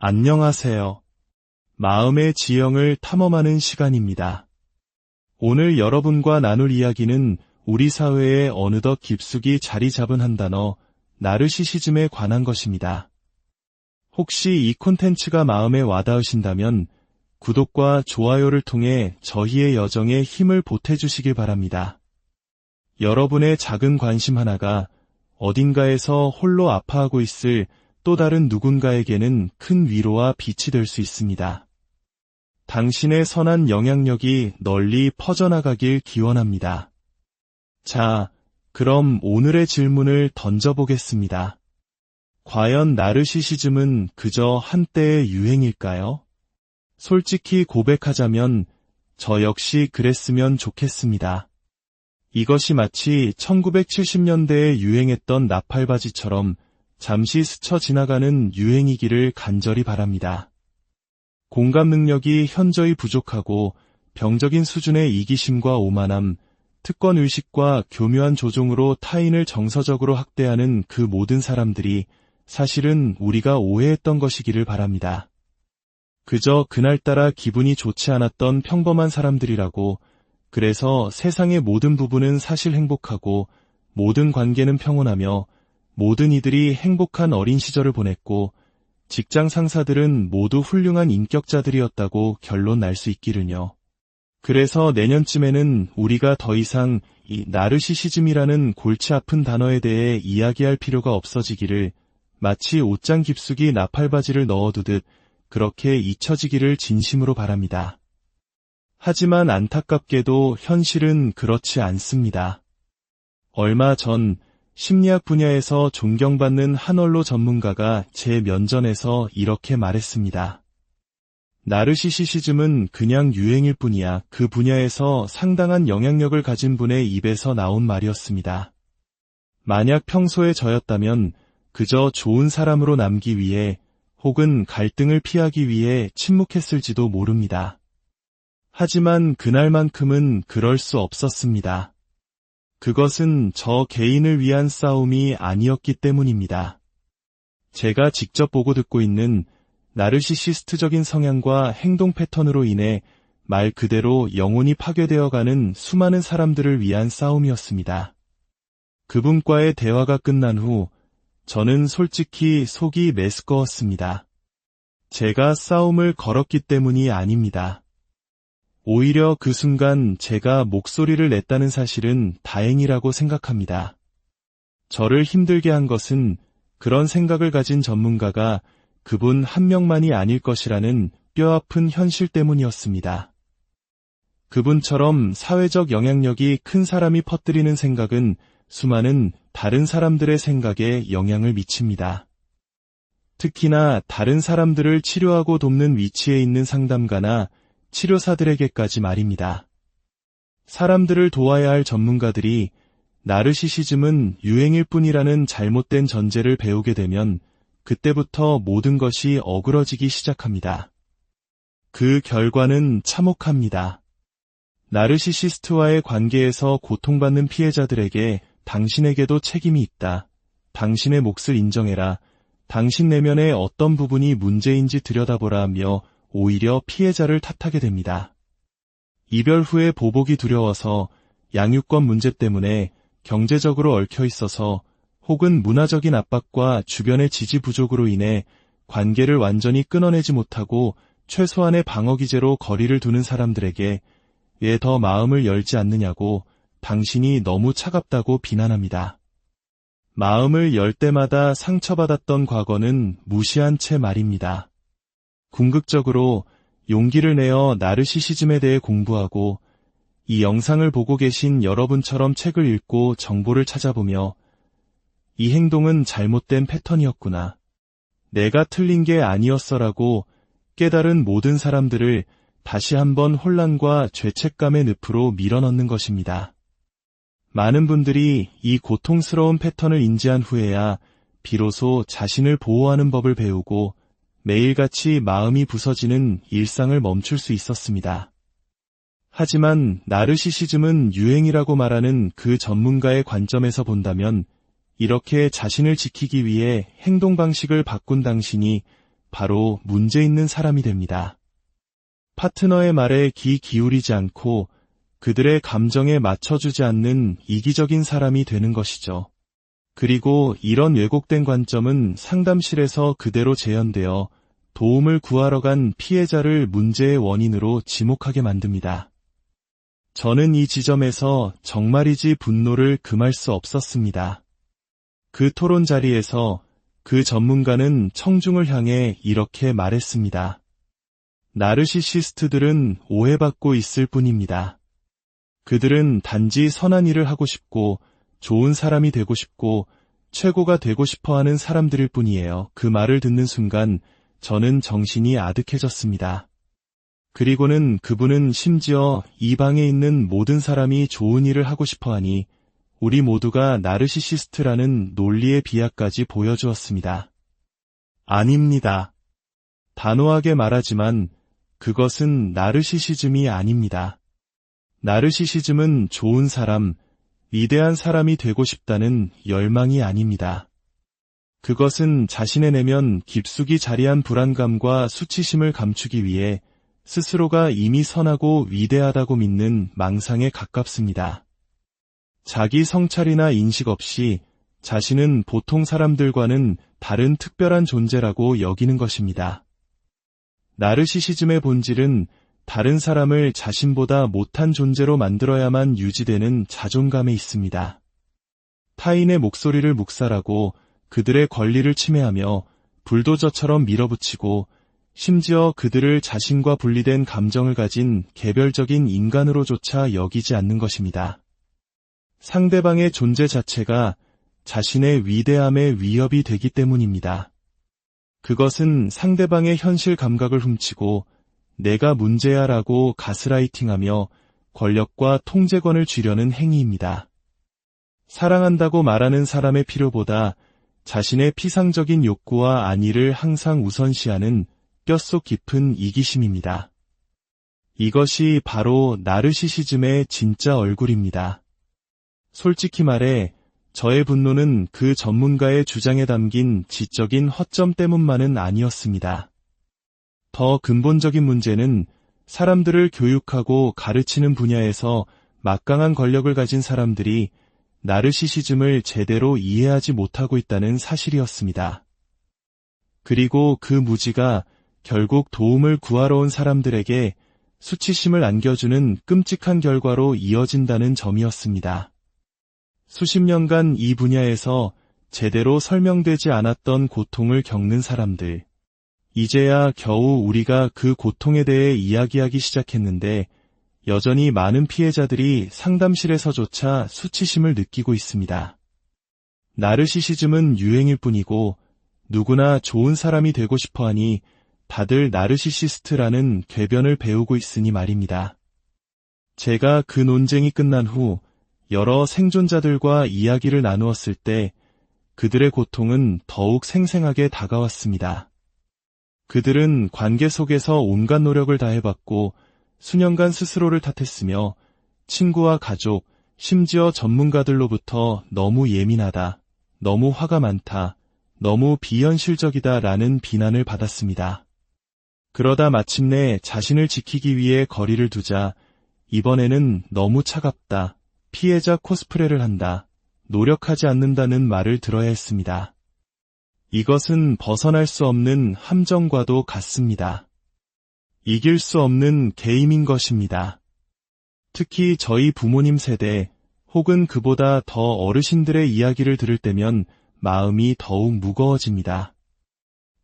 안녕하세요. 마음의 지형을 탐험하는 시간입니다. 오늘 여러분과 나눌 이야기는 우리 사회에 어느덧 깊숙이 자리 잡은 한 단어, 나르시시즘에 관한 것입니다. 혹시 이 콘텐츠가 마음에 와닿으신다면 구독과 좋아요를 통해 저희의 여정에 힘을 보태주시길 바랍니다. 여러분의 작은 관심 하나가 어딘가에서 홀로 아파하고 있을 또 다른 누군가에게는 큰 위로와 빛이 될 수 있습니다. 당신의 선한 영향력이 널리 퍼져나가길 기원합니다. 자, 그럼 오늘의 질문을 던져보겠습니다. 과연 나르시시즘은 그저 한때의 유행일까요? 솔직히 고백하자면 저 역시 그랬으면 좋겠습니다. 이것이 마치 1970년대에 유행했던 나팔바지처럼 잠시 스쳐 지나가는 유행이기를 간절히 바랍니다. 공감 능력이 현저히 부족하고 병적인 수준의 이기심과 오만함, 특권의식과 교묘한 조종으로 타인을 정서적으로 학대하는 그 모든 사람들이 사실은 우리가 오해했던 것이기를 바랍니다. 그저 그날따라 기분이 좋지 않았던 평범한 사람들이라고, 그래서 세상의 모든 부분은 사실 행복하고 모든 관계는 평온하며 모든 이들이 행복한 어린 시절을 보냈고 직장 상사들은 모두 훌륭한 인격자들이었다고 결론 날 수 있기를요. 그래서 내년쯤에는 우리가 더 이상 이 나르시시즘이라는 골치 아픈 단어에 대해 이야기할 필요가 없어지기를, 마치 옷장 깊숙이 나팔바지를 넣어두듯 그렇게 잊혀지기를 진심으로 바랍니다. 하지만 안타깝게도 현실은 그렇지 않습니다. 얼마 전 심리학 분야에서 존경받는 한 언론 전문가가 제 면전에서 이렇게 말했습니다. 나르시시즘은 그냥 유행일 뿐이야. 그 분야에서 상당한 영향력을 가진 분의 입에서 나온 말이었습니다. 만약 평소에 저였다면 그저 좋은 사람으로 남기 위해 혹은 갈등을 피하기 위해 침묵했을지도 모릅니다. 하지만 그날만큼은 그럴 수 없었습니다. 그것은 저 개인을 위한 싸움이 아니었기 때문입니다. 제가 직접 보고 듣고 있는 나르시시스트적인 성향과 행동 패턴으로 인해 말 그대로 영혼이 파괴되어가는 수많은 사람들을 위한 싸움이었습니다. 그분과의 대화가 끝난 후 저는 솔직히 속이 메스꺼웠습니다. 제가 싸움을 걸었기 때문이 아닙니다. 오히려 그 순간 제가 목소리를 냈다는 사실은 다행이라고 생각합니다. 저를 힘들게 한 것은 그런 생각을 가진 전문가가 그분 한 명만이 아닐 것이라는 뼈아픈 현실 때문이었습니다. 그분처럼 사회적 영향력이 큰 사람이 퍼뜨리는 생각은 수많은 다른 사람들의 생각에 영향을 미칩니다. 특히나 다른 사람들을 치료하고 돕는 위치에 있는 상담가나 치료사들에게까지 말입니다. 사람들을 도와야 할 전문가들이 나르시시즘은 유행일 뿐이라는 잘못된 전제를 배우게 되면 그때부터 모든 것이 어그러지기 시작합니다. 그 결과는 참혹합니다. 나르시시스트와의 관계에서 고통받는 피해자들에게 당신에게도 책임이 있다. 당신의 몫을 인정해라. 당신 내면의 어떤 부분이 문제인지 들여다보라 하며 오히려 피해자를 탓하게 됩니다. 이별 후에 보복이 두려워서, 양육권 문제 때문에, 경제적으로 얽혀 있어서, 혹은 문화적인 압박과 주변의 지지 부족으로 인해 관계를 완전히 끊어내지 못하고 최소한의 방어기제로 거리를 두는 사람들에게 왜 더 마음을 열지 않느냐고 당신이 너무 차갑다고 비난합니다. 마음을 열 때마다 상처받았던 과거는 무시한 채 말입니다. 궁극적으로 용기를 내어 나르시시즘에 대해 공부하고 이 영상을 보고 계신 여러분처럼 책을 읽고 정보를 찾아보며 이 행동은 잘못된 패턴이었구나. 내가 틀린 게 아니었어라고 깨달은 모든 사람들을 다시 한번 혼란과 죄책감의 늪으로 밀어넣는 것입니다. 많은 분들이 이 고통스러운 패턴을 인지한 후에야 비로소 자신을 보호하는 법을 배우고 매일같이 마음이 부서지는 일상을 멈출 수 있었습니다. 하지만 나르시시즘은 유행이라고 말하는 그 전문가의 관점에서 본다면 이렇게 자신을 지키기 위해 행동 방식을 바꾼 당신이 바로 문제 있는 사람이 됩니다. 파트너의 말에 귀 기울이지 않고 그들의 감정에 맞춰주지 않는 이기적인 사람이 되는 것이죠. 그리고 이런 왜곡된 관점은 상담실에서 그대로 재현되어 도움을 구하러 간 피해자를 문제의 원인으로 지목하게 만듭니다. 저는 이 지점에서 정말이지 분노를 금할 수 없었습니다. 그 토론 자리에서 그 전문가는 청중을 향해 이렇게 말했습니다. 나르시시스트들은 오해받고 있을 뿐입니다. 그들은 단지 선한 일을 하고 싶고 좋은 사람이 되고 싶고 최고가 되고 싶어하는 사람들일 뿐이에요. 그 말을 듣는 순간 저는 정신이 아득해졌습니다. 그리고는 그분은 심지어 이 방에 있는 모든 사람이 좋은 일을 하고 싶어하니 우리 모두가 나르시시스트라는 논리의 비하까지 보여주었습니다. 아닙니다. 단호하게 말하지만 그것은 나르시시즘이 아닙니다. 나르시시즘은 좋은 사람, 위대한 사람이 되고 싶다는 열망이 아닙니다. 그것은 자신의 내면 깊숙이 자리한 불안감과 수치심을 감추기 위해 스스로가 이미 선하고 위대하다고 믿는 망상에 가깝습니다. 자기 성찰이나 인식 없이 자신은 보통 사람들과는 다른 특별한 존재라고 여기는 것입니다. 나르시시즘의 본질은 다른 사람을 자신보다 못한 존재로 만들어야만 유지되는 자존감에 있습니다. 타인의 목소리를 묵살하고 그들의 권리를 침해하며 불도저처럼 밀어붙이고 심지어 그들을 자신과 분리된 감정을 가진 개별적인 인간으로조차 여기지 않는 것입니다. 상대방의 존재 자체가 자신의 위대함에 위협이 되기 때문입니다. 그것은 상대방의 현실 감각을 훔치고 내가 문제야라고 가스라이팅하며 권력과 통제권을 쥐려는 행위입니다. 사랑한다고 말하는 사람의 필요보다 자신의 피상적인 욕구와 안위를 항상 우선시하는 뼛속 깊은 이기심입니다. 이것이 바로 나르시시즘의 진짜 얼굴입니다. 솔직히 말해 저의 분노는 그 전문가의 주장에 담긴 지적인 허점 때문만은 아니었습니다. 더 근본적인 문제는 사람들을 교육하고 가르치는 분야에서 막강한 권력을 가진 사람들이 나르시시즘을 제대로 이해하지 못하고 있다는 사실이었습니다. 그리고 그 무지가 결국 도움을 구하러 온 사람들에게 수치심을 안겨주는 끔찍한 결과로 이어진다는 점이었습니다. 수십 년간 이 분야에서 제대로 설명되지 않았던 고통을 겪는 사람들. 이제야 겨우 우리가 그 고통에 대해 이야기하기 시작했는데 여전히 많은 피해자들이 상담실에서조차 수치심을 느끼고 있습니다. 나르시시즘은 유행일 뿐이고 누구나 좋은 사람이 되고 싶어하니 다들 나르시시스트라는 궤변을 배우고 있으니 말입니다. 제가 그 논쟁이 끝난 후 여러 생존자들과 이야기를 나누었을 때 그들의 고통은 더욱 생생하게 다가왔습니다. 그들은 관계 속에서 온갖 노력을 다해봤고 수년간 스스로를 탓했으며 친구와 가족, 심지어 전문가들로부터 너무 예민하다, 너무 화가 많다, 너무 비현실적이다 라는 비난을 받았습니다. 그러다 마침내 자신을 지키기 위해 거리를 두자 이번에는 너무 차갑다, 피해자 코스프레를 한다, 노력하지 않는다는 말을 들어야 했습니다. 이것은 벗어날 수 없는 함정과도 같습니다. 이길 수 없는 게임인 것입니다. 특히 저희 부모님 세대 혹은 그보다 더 어르신들의 이야기를 들을 때면 마음이 더욱 무거워집니다.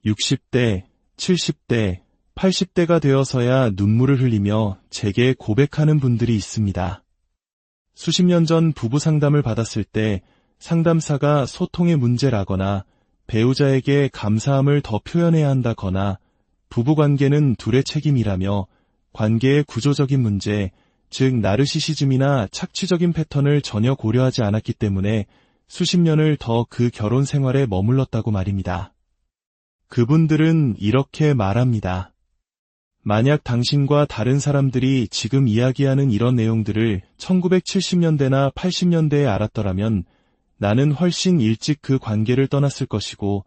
60대, 70대, 80대가 되어서야 눈물을 흘리며 제게 고백하는 분들이 있습니다. 수십 년 전 부부 상담을 받았을 때 상담사가 소통의 문제라거나 배우자에게 감사함을 더 표현해야 한다거나 부부관계는 둘의 책임이라며 관계의 구조적인 문제, 즉 나르시시즘이나 착취적인 패턴을 전혀 고려하지 않았기 때문에 수십 년을 더 그 결혼 생활에 머물렀다고 말입니다. 그분들은 이렇게 말합니다. 만약 당신과 다른 사람들이 지금 이야기하는 이런 내용들을 1970년대나 80년대에 알았더라면 나는 훨씬 일찍 그 관계를 떠났을 것이고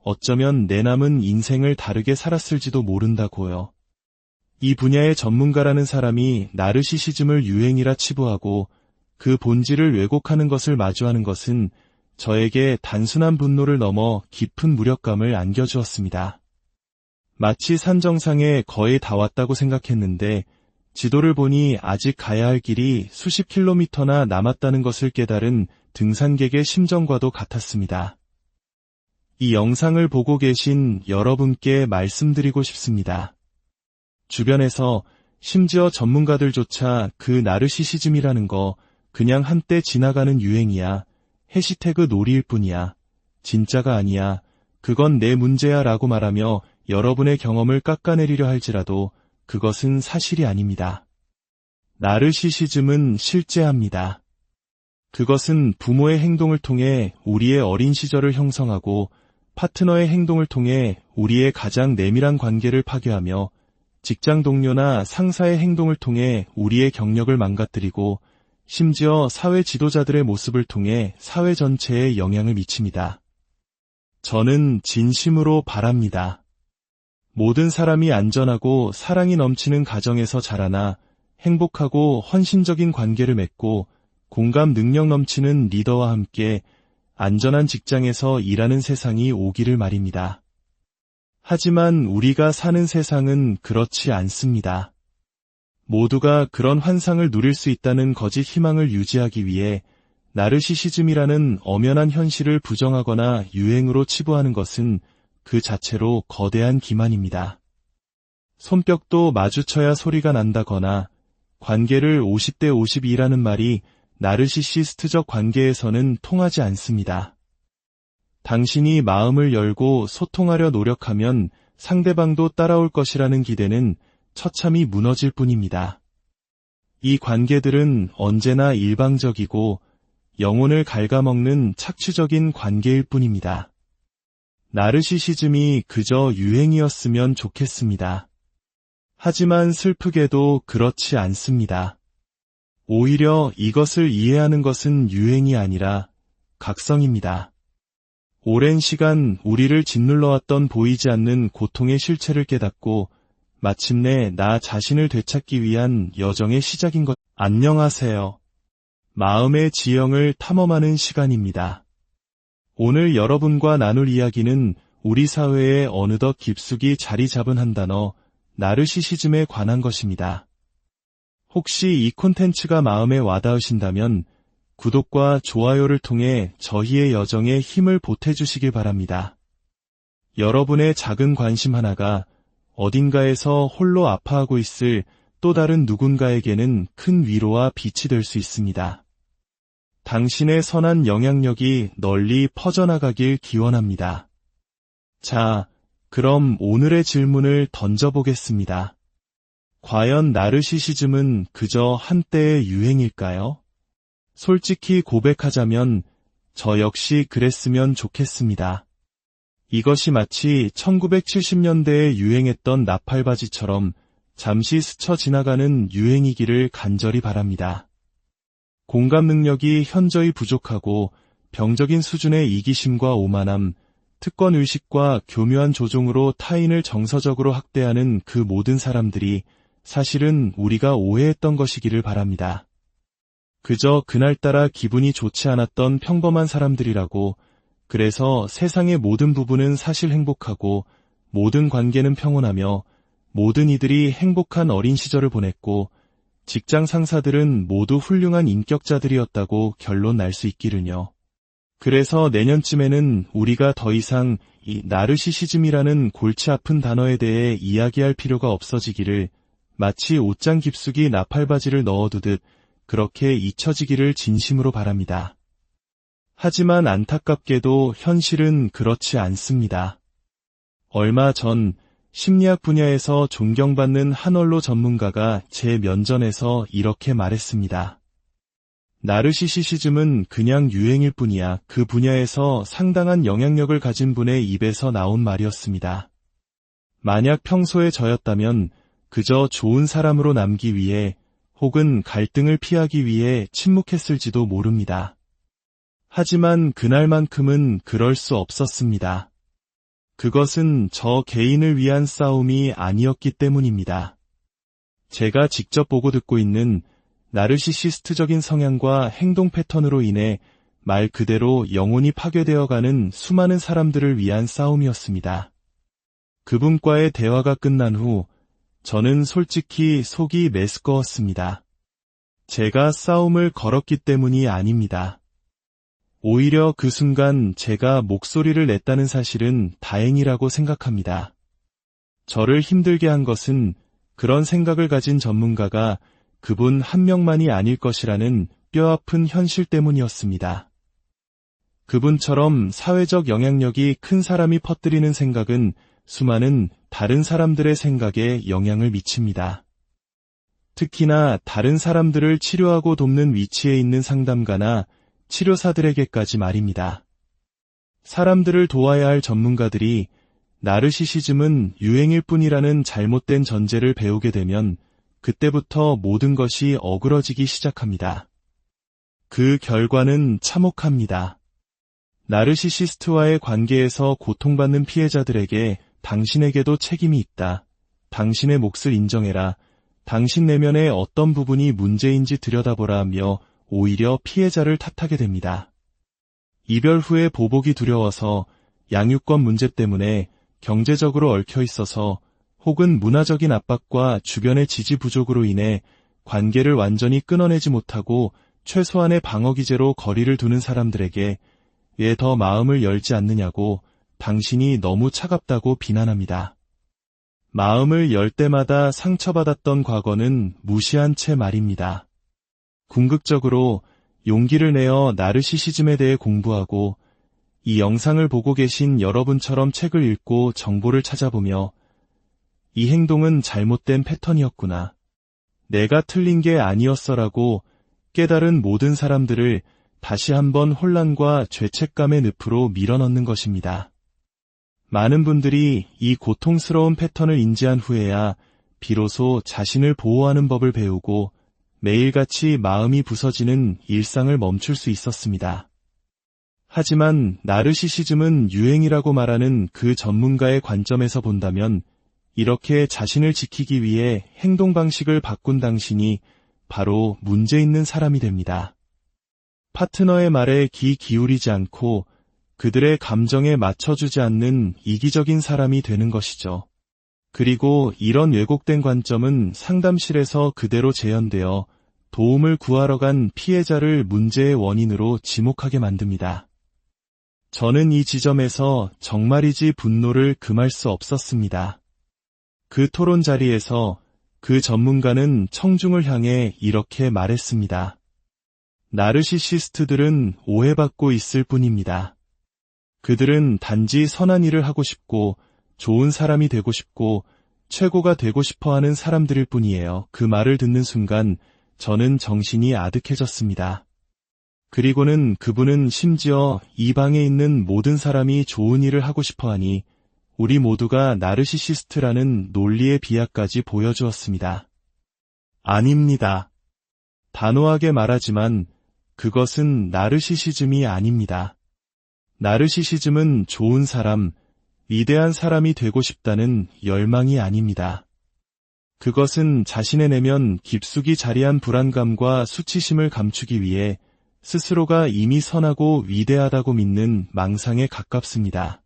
어쩌면 내 남은 인생을 다르게 살았을지도 모른다고요. 이 분야의 전문가라는 사람이 나르시시즘을 유행이라 치부하고 그 본질을 왜곡하는 것을 마주하는 것은 저에게 단순한 분노를 넘어 깊은 무력감을 안겨주었습니다. 마치 산 정상에 거의 다 왔다고 생각했는데 지도를 보니 아직 가야 할 길이 수십 킬로미터나 남았다는 것을 깨달은 등산객의 심정과도 같았습니다. 이 영상을 보고 계신 여러분께 말씀드리고 싶습니다. 주변에서 심지어 전문가들조차 그 나르시시즘이라는 거 그냥 한때 지나가는 유행이야, 해시태그 놀이일 뿐이야, 진짜가 아니야, 그건 내 문제야 라고 말하며 여러분의 경험을 깎아내리려 할지라도 그것은 사실이 아닙니다. 나르시시즘은 실제합니다. 그것은 부모의 행동을 통해 우리의 어린 시절을 형성하고 파트너의 행동을 통해 우리의 가장 내밀한 관계를 파괴하며 직장 동료나 상사의 행동을 통해 우리의 경력을 망가뜨리고 심지어 사회 지도자들의 모습을 통해 사회 전체에 영향을 미칩니다. 저는 진심으로 바랍니다. 모든 사람이 안전하고 사랑이 넘치는 가정에서 자라나 행복하고 헌신적인 관계를 맺고 공감 능력 넘치는 리더와 함께 안전한 직장에서 일하는 세상이 오기를 말입니다. 하지만 우리가 사는 세상은 그렇지 않습니다. 모두가 그런 환상을 누릴 수 있다는 거짓 희망을 유지하기 위해 나르시시즘이라는 엄연한 현실을 부정하거나 유행으로 치부하는 것은 그 자체로 거대한 기만입니다. 손뼉도 마주쳐야 소리가 난다거나 관계를 50대 52라는 말이 나르시시스트적 관계에서는 통하지 않습니다. 당신이 마음을 열고 소통하려 노력하면 상대방도 따라올 것이라는 기대는 처참히 무너질 뿐입니다. 이 관계들은 언제나 일방적이고 영혼을 갉아먹는 착취적인 관계일 뿐입니다. 나르시시즘이 그저 유행이었으면 좋겠습니다. 하지만 슬프게도 그렇지 않습니다. 오히려 이것을 이해하는 것은 유행이 아니라 각성입니다. 오랜 시간 우리를 짓눌러왔던 보이지 않는 고통의 실체를 깨닫고 마침내 나 자신을 되찾기 위한 여정의 시작인 것. 안녕하세요. 마음의 지형을 탐험하는 시간입니다. 오늘 여러분과 나눌 이야기는 우리 사회에 어느덧 깊숙이 자리 잡은 한 단어, 나르시시즘에 관한 것입니다. 혹시 이 콘텐츠가 마음에 와닿으신다면 구독과 좋아요를 통해 저희의 여정에 힘을 보태주시길 바랍니다. 여러분의 작은 관심 하나가 어딘가에서 홀로 아파하고 있을 또 다른 누군가에게는 큰 위로와 빛이 될 수 있습니다. 당신의 선한 영향력이 널리 퍼져나가길 기원합니다. 자, 그럼 오늘의 질문을 던져보겠습니다. 과연 나르시시즘은 그저 한때의 유행일까요? 솔직히 고백하자면 저 역시 그랬으면 좋겠습니다. 이것이 마치 1970년대에 유행했던 나팔바지처럼 잠시 스쳐 지나가는 유행이기를 간절히 바랍니다. 공감 능력이 현저히 부족하고 병적인 수준의 이기심과 오만함, 특권의식과 교묘한 조종으로 타인을 정서적으로 학대하는 그 모든 사람들이 사실은 우리가 오해했던 것이기를 바랍니다. 그저 그날따라 기분이 좋지 않았던 평범한 사람들이라고, 그래서 세상의 모든 부분은 사실 행복하고 모든 관계는 평온하며 모든 이들이 행복한 어린 시절을 보냈고 직장 상사들은 모두 훌륭한 인격자들이었다고 결론 날 수 있기를요. 그래서 내년쯤에는 우리가 더 이상 이 나르시시즘이라는 골치 아픈 단어에 대해 이야기할 필요가 없어지기를, 마치 옷장 깊숙이 나팔바지를 넣어두듯 그렇게 잊혀지기를 진심으로 바랍니다. 하지만 안타깝게도 현실은 그렇지 않습니다. 얼마 전 심리학 분야에서 존경받는 한 언로 전문가가 제 면전에서 이렇게 말했습니다. 나르시시즘은 그냥 유행일 뿐이야. 그 분야에서 상당한 영향력을 가진 분의 입에서 나온 말이었습니다. 만약 평소에 저였다면 그저 좋은 사람으로 남기 위해 혹은 갈등을 피하기 위해 침묵했을지도 모릅니다. 하지만 그날만큼은 그럴 수 없었습니다. 그것은 저 개인을 위한 싸움이 아니었기 때문입니다. 제가 직접 보고 듣고 있는 나르시시스트적인 성향과 행동 패턴으로 인해 말 그대로 영혼이 파괴되어가는 수많은 사람들을 위한 싸움이었습니다. 그분과의 대화가 끝난 후 저는 솔직히 속이 메스꺼웠습니다. 제가 싸움을 걸었기 때문이 아닙니다. 오히려 그 순간 제가 목소리를 냈다는 사실은 다행이라고 생각합니다. 저를 힘들게 한 것은 그런 생각을 가진 전문가가 그분 한 명만이 아닐 것이라는 뼈아픈 현실 때문이었습니다. 그분처럼 사회적 영향력이 큰 사람이 퍼뜨리는 생각은 수많은 다른 사람들의 생각에 영향을 미칩니다. 특히나 다른 사람들을 치료하고 돕는 위치에 있는 상담가나 치료사들에게까지 말입니다. 사람들을 도와야 할 전문가들이 나르시시즘은 유행일 뿐이라는 잘못된 전제를 배우게 되면 그때부터 모든 것이 어그러지기 시작합니다. 그 결과는 참혹합니다. 나르시시스트와의 관계에서 고통받는 피해자들에게 당신에게도 책임이 있다. 당신의 몫을 인정해라. 당신 내면의 어떤 부분이 문제인지 들여다보라 하며 오히려 피해자를 탓하게 됩니다. 이별 후에 보복이 두려워서 양육권 문제 때문에 경제적으로 얽혀 있어서 혹은 문화적인 압박과 주변의 지지 부족으로 인해 관계를 완전히 끊어내지 못하고 최소한의 방어 기제로 거리를 두는 사람들에게 왜 더 마음을 열지 않느냐고 당신이 너무 차갑다고 비난합니다. 마음을 열 때마다 상처받았던 과거는 무시한 채 말입니다. 궁극적으로 용기를 내어 나르시시즘에 대해 공부하고 이 영상을 보고 계신 여러분처럼 책을 읽고 정보를 찾아보며 이 행동은 잘못된 패턴이었구나. 내가 틀린 게 아니었어라고 깨달은 모든 사람들을 다시 한번 혼란과 죄책감의 늪으로 밀어넣는 것입니다. 많은 분들이 이 고통스러운 패턴을 인지한 후에야 비로소 자신을 보호하는 법을 배우고 매일같이 마음이 부서지는 일상을 멈출 수 있었습니다. 하지만 나르시시즘은 유행이라고 말하는 그 전문가의 관점에서 본다면 이렇게 자신을 지키기 위해 행동 방식을 바꾼 당신이 바로 문제 있는 사람이 됩니다. 파트너의 말에 귀 기울이지 않고 그들의 감정에 맞춰주지 않는 이기적인 사람이 되는 것이죠. 그리고 이런 왜곡된 관점은 상담실에서 그대로 재현되어 도움을 구하러 간 피해자를 문제의 원인으로 지목하게 만듭니다. 저는 이 지점에서 정말이지 분노를 금할 수 없었습니다. 그 토론 자리에서 그 전문가는 청중을 향해 이렇게 말했습니다. 나르시시스트들은 오해받고 있을 뿐입니다. 그들은 단지 선한 일을 하고 싶고 좋은 사람이 되고 싶고 최고가 되고 싶어하는 사람들일 뿐이에요. 그 말을 듣는 순간 저는 정신이 아득해졌습니다. 그리고는 그분은 심지어 이 방에 있는 모든 사람이 좋은 일을 하고 싶어하니 우리 모두가 나르시시스트라는 논리의 비하까지 보여주었습니다. 아닙니다. 단호하게 말하지만 그것은 나르시시즘이 아닙니다. 나르시시즘은 좋은 사람, 위대한 사람이 되고 싶다는 열망이 아닙니다. 그것은 자신의 내면 깊숙이 자리한 불안감과 수치심을 감추기 위해 스스로가 이미 선하고 위대하다고 믿는 망상에 가깝습니다.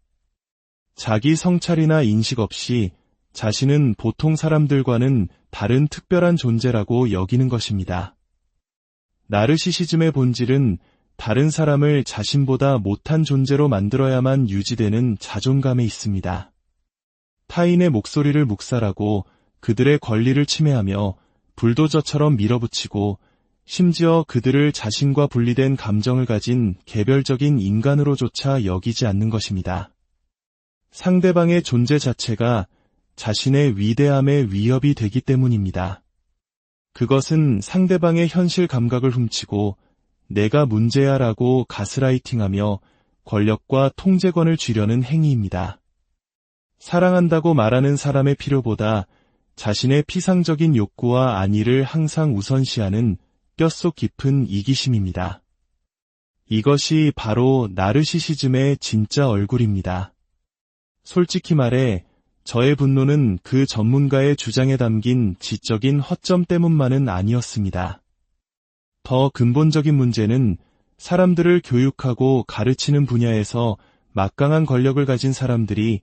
자기 성찰이나 인식 없이 자신은 보통 사람들과는 다른 특별한 존재라고 여기는 것입니다. 나르시시즘의 본질은 다른 사람을 자신보다 못한 존재로 만들어야만 유지되는 자존감에 있습니다. 타인의 목소리를 묵살하고 그들의 권리를 침해하며 불도저처럼 밀어붙이고 심지어 그들을 자신과 분리된 감정을 가진 개별적인 인간으로조차 여기지 않는 것입니다. 상대방의 존재 자체가 자신의 위대함에 위협이 되기 때문입니다. 그것은 상대방의 현실 감각을 훔치고 내가 문제야라고 가스라이팅하며 권력과 통제권을 쥐려는 행위입니다. 사랑한다고 말하는 사람의 필요보다 자신의 피상적인 욕구와 안위를 항상 우선시하는 뼛속 깊은 이기심입니다. 이것이 바로 나르시시즘의 진짜 얼굴입니다. 솔직히 말해 저의 분노는 그 전문가의 주장에 담긴 지적인 허점 때문만은 아니었습니다. 더 근본적인 문제는 사람들을 교육하고 가르치는 분야에서 막강한 권력을 가진 사람들이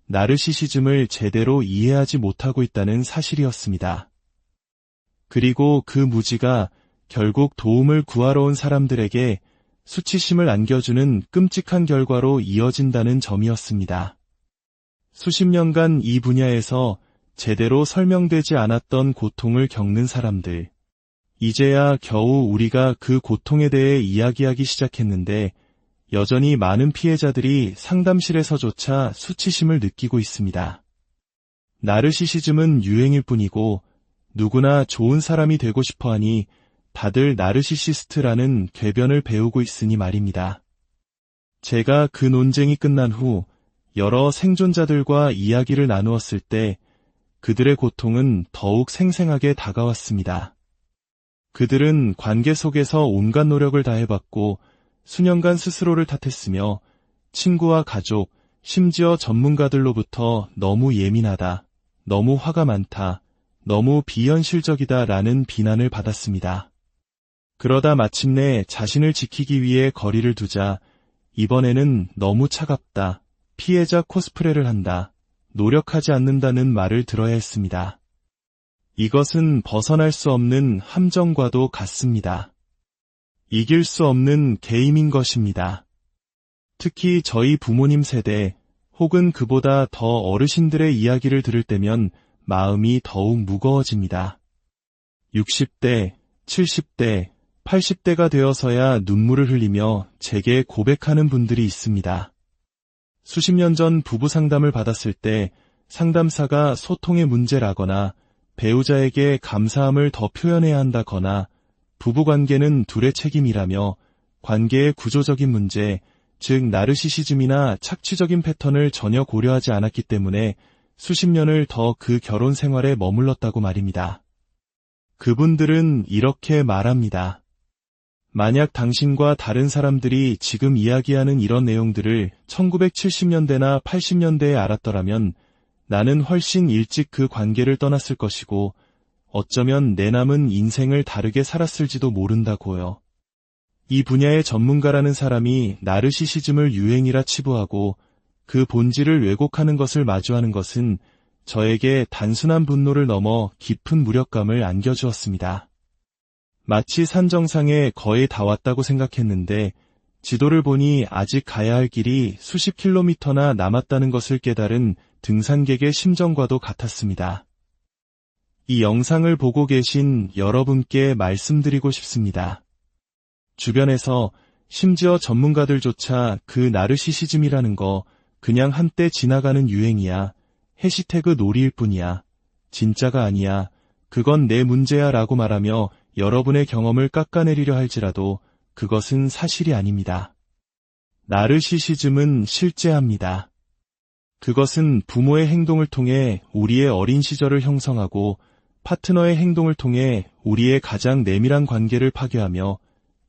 나르시시즘을 제대로 이해하지 못하고 있다는 사실이었습니다. 그리고 그 무지가 결국 도움을 구하러 온 사람들에게 수치심을 안겨주는 끔찍한 결과로 이어진다는 점이었습니다. 수십 년간 이 분야에서 제대로 설명되지 않았던 고통을 겪는 사람들. 이제야 겨우 우리가 그 고통에 대해 이야기하기 시작했는데 여전히 많은 피해자들이 상담실에서조차 수치심을 느끼고 있습니다. 나르시시즘은 유행일 뿐이고 누구나 좋은 사람이 되고 싶어하니 다들 나르시시스트라는 궤변을 배우고 있으니 말입니다. 제가 그 논쟁이 끝난 후 여러 생존자들과 이야기를 나누었을 때 그들의 고통은 더욱 생생하게 다가왔습니다. 그들은 관계 속에서 온갖 노력을 다해봤고 수년간 스스로를 탓했으며 친구와 가족, 심지어 전문가들로부터 너무 예민하다, 너무 화가 많다, 너무 비현실적이다 라는 비난을 받았습니다. 그러다 마침내 자신을 지키기 위해 거리를 두자 이번에는 너무 차갑다, 피해자 코스프레를 한다, 노력하지 않는다는 말을 들어야 했습니다. 이것은 벗어날 수 없는 함정과도 같습니다. 이길 수 없는 게임인 것입니다. 특히 저희 부모님 세대 혹은 그보다 더 어르신들의 이야기를 들을 때면 마음이 더욱 무거워집니다. 60대, 70대, 80대가 되어서야 눈물을 흘리며 제게 고백하는 분들이 있습니다. 수십 년 전 부부 상담을 받았을 때 상담사가 소통의 문제라거나 배우자에게 감사함을 더 표현해야 한다거나 부부관계는 둘의 책임이라며 관계의 구조적인 문제, 즉 나르시시즘이나 착취적인 패턴을 전혀 고려하지 않았기 때문에 수십 년을 더 그 결혼 생활에 머물렀다고 말입니다. 그분들은 이렇게 말합니다. 만약 당신과 다른 사람들이 지금 이야기하는 이런 내용들을 1970년대나 80년대에 알았더라면 나는 훨씬 일찍 그 관계를 떠났을 것이고 어쩌면 내 남은 인생을 다르게 살았을지도 모른다고요. 이 분야의 전문가라는 사람이 나르시시즘을 유행이라 치부하고 그 본질을 왜곡하는 것을 마주하는 것은 저에게 단순한 분노를 넘어 깊은 무력감을 안겨주었습니다. 마치 산 정상에 거의 다 왔다고 생각했는데 지도를 보니 아직 가야 할 길이 수십 킬로미터나 남았다는 것을 깨달은 등산객의 심정과도 같았습니다. 이 영상을 보고 계신 여러분께 말씀드리고 싶습니다. 주변에서 심지어 전문가들조차 그 나르시시즘이라는 거 그냥 한때 지나가는 유행이야, 해시태그 놀이일 뿐이야, 진짜가 아니야, 그건 내 문제야 라고 말하며 여러분의 경험을 깎아내리려 할지라도 그것은 사실이 아닙니다. 나르시시즘은 실제합니다. 그것은 부모의 행동을 통해 우리의 어린 시절을 형성하고 파트너의 행동을 통해 우리의 가장 내밀한 관계를 파괴하며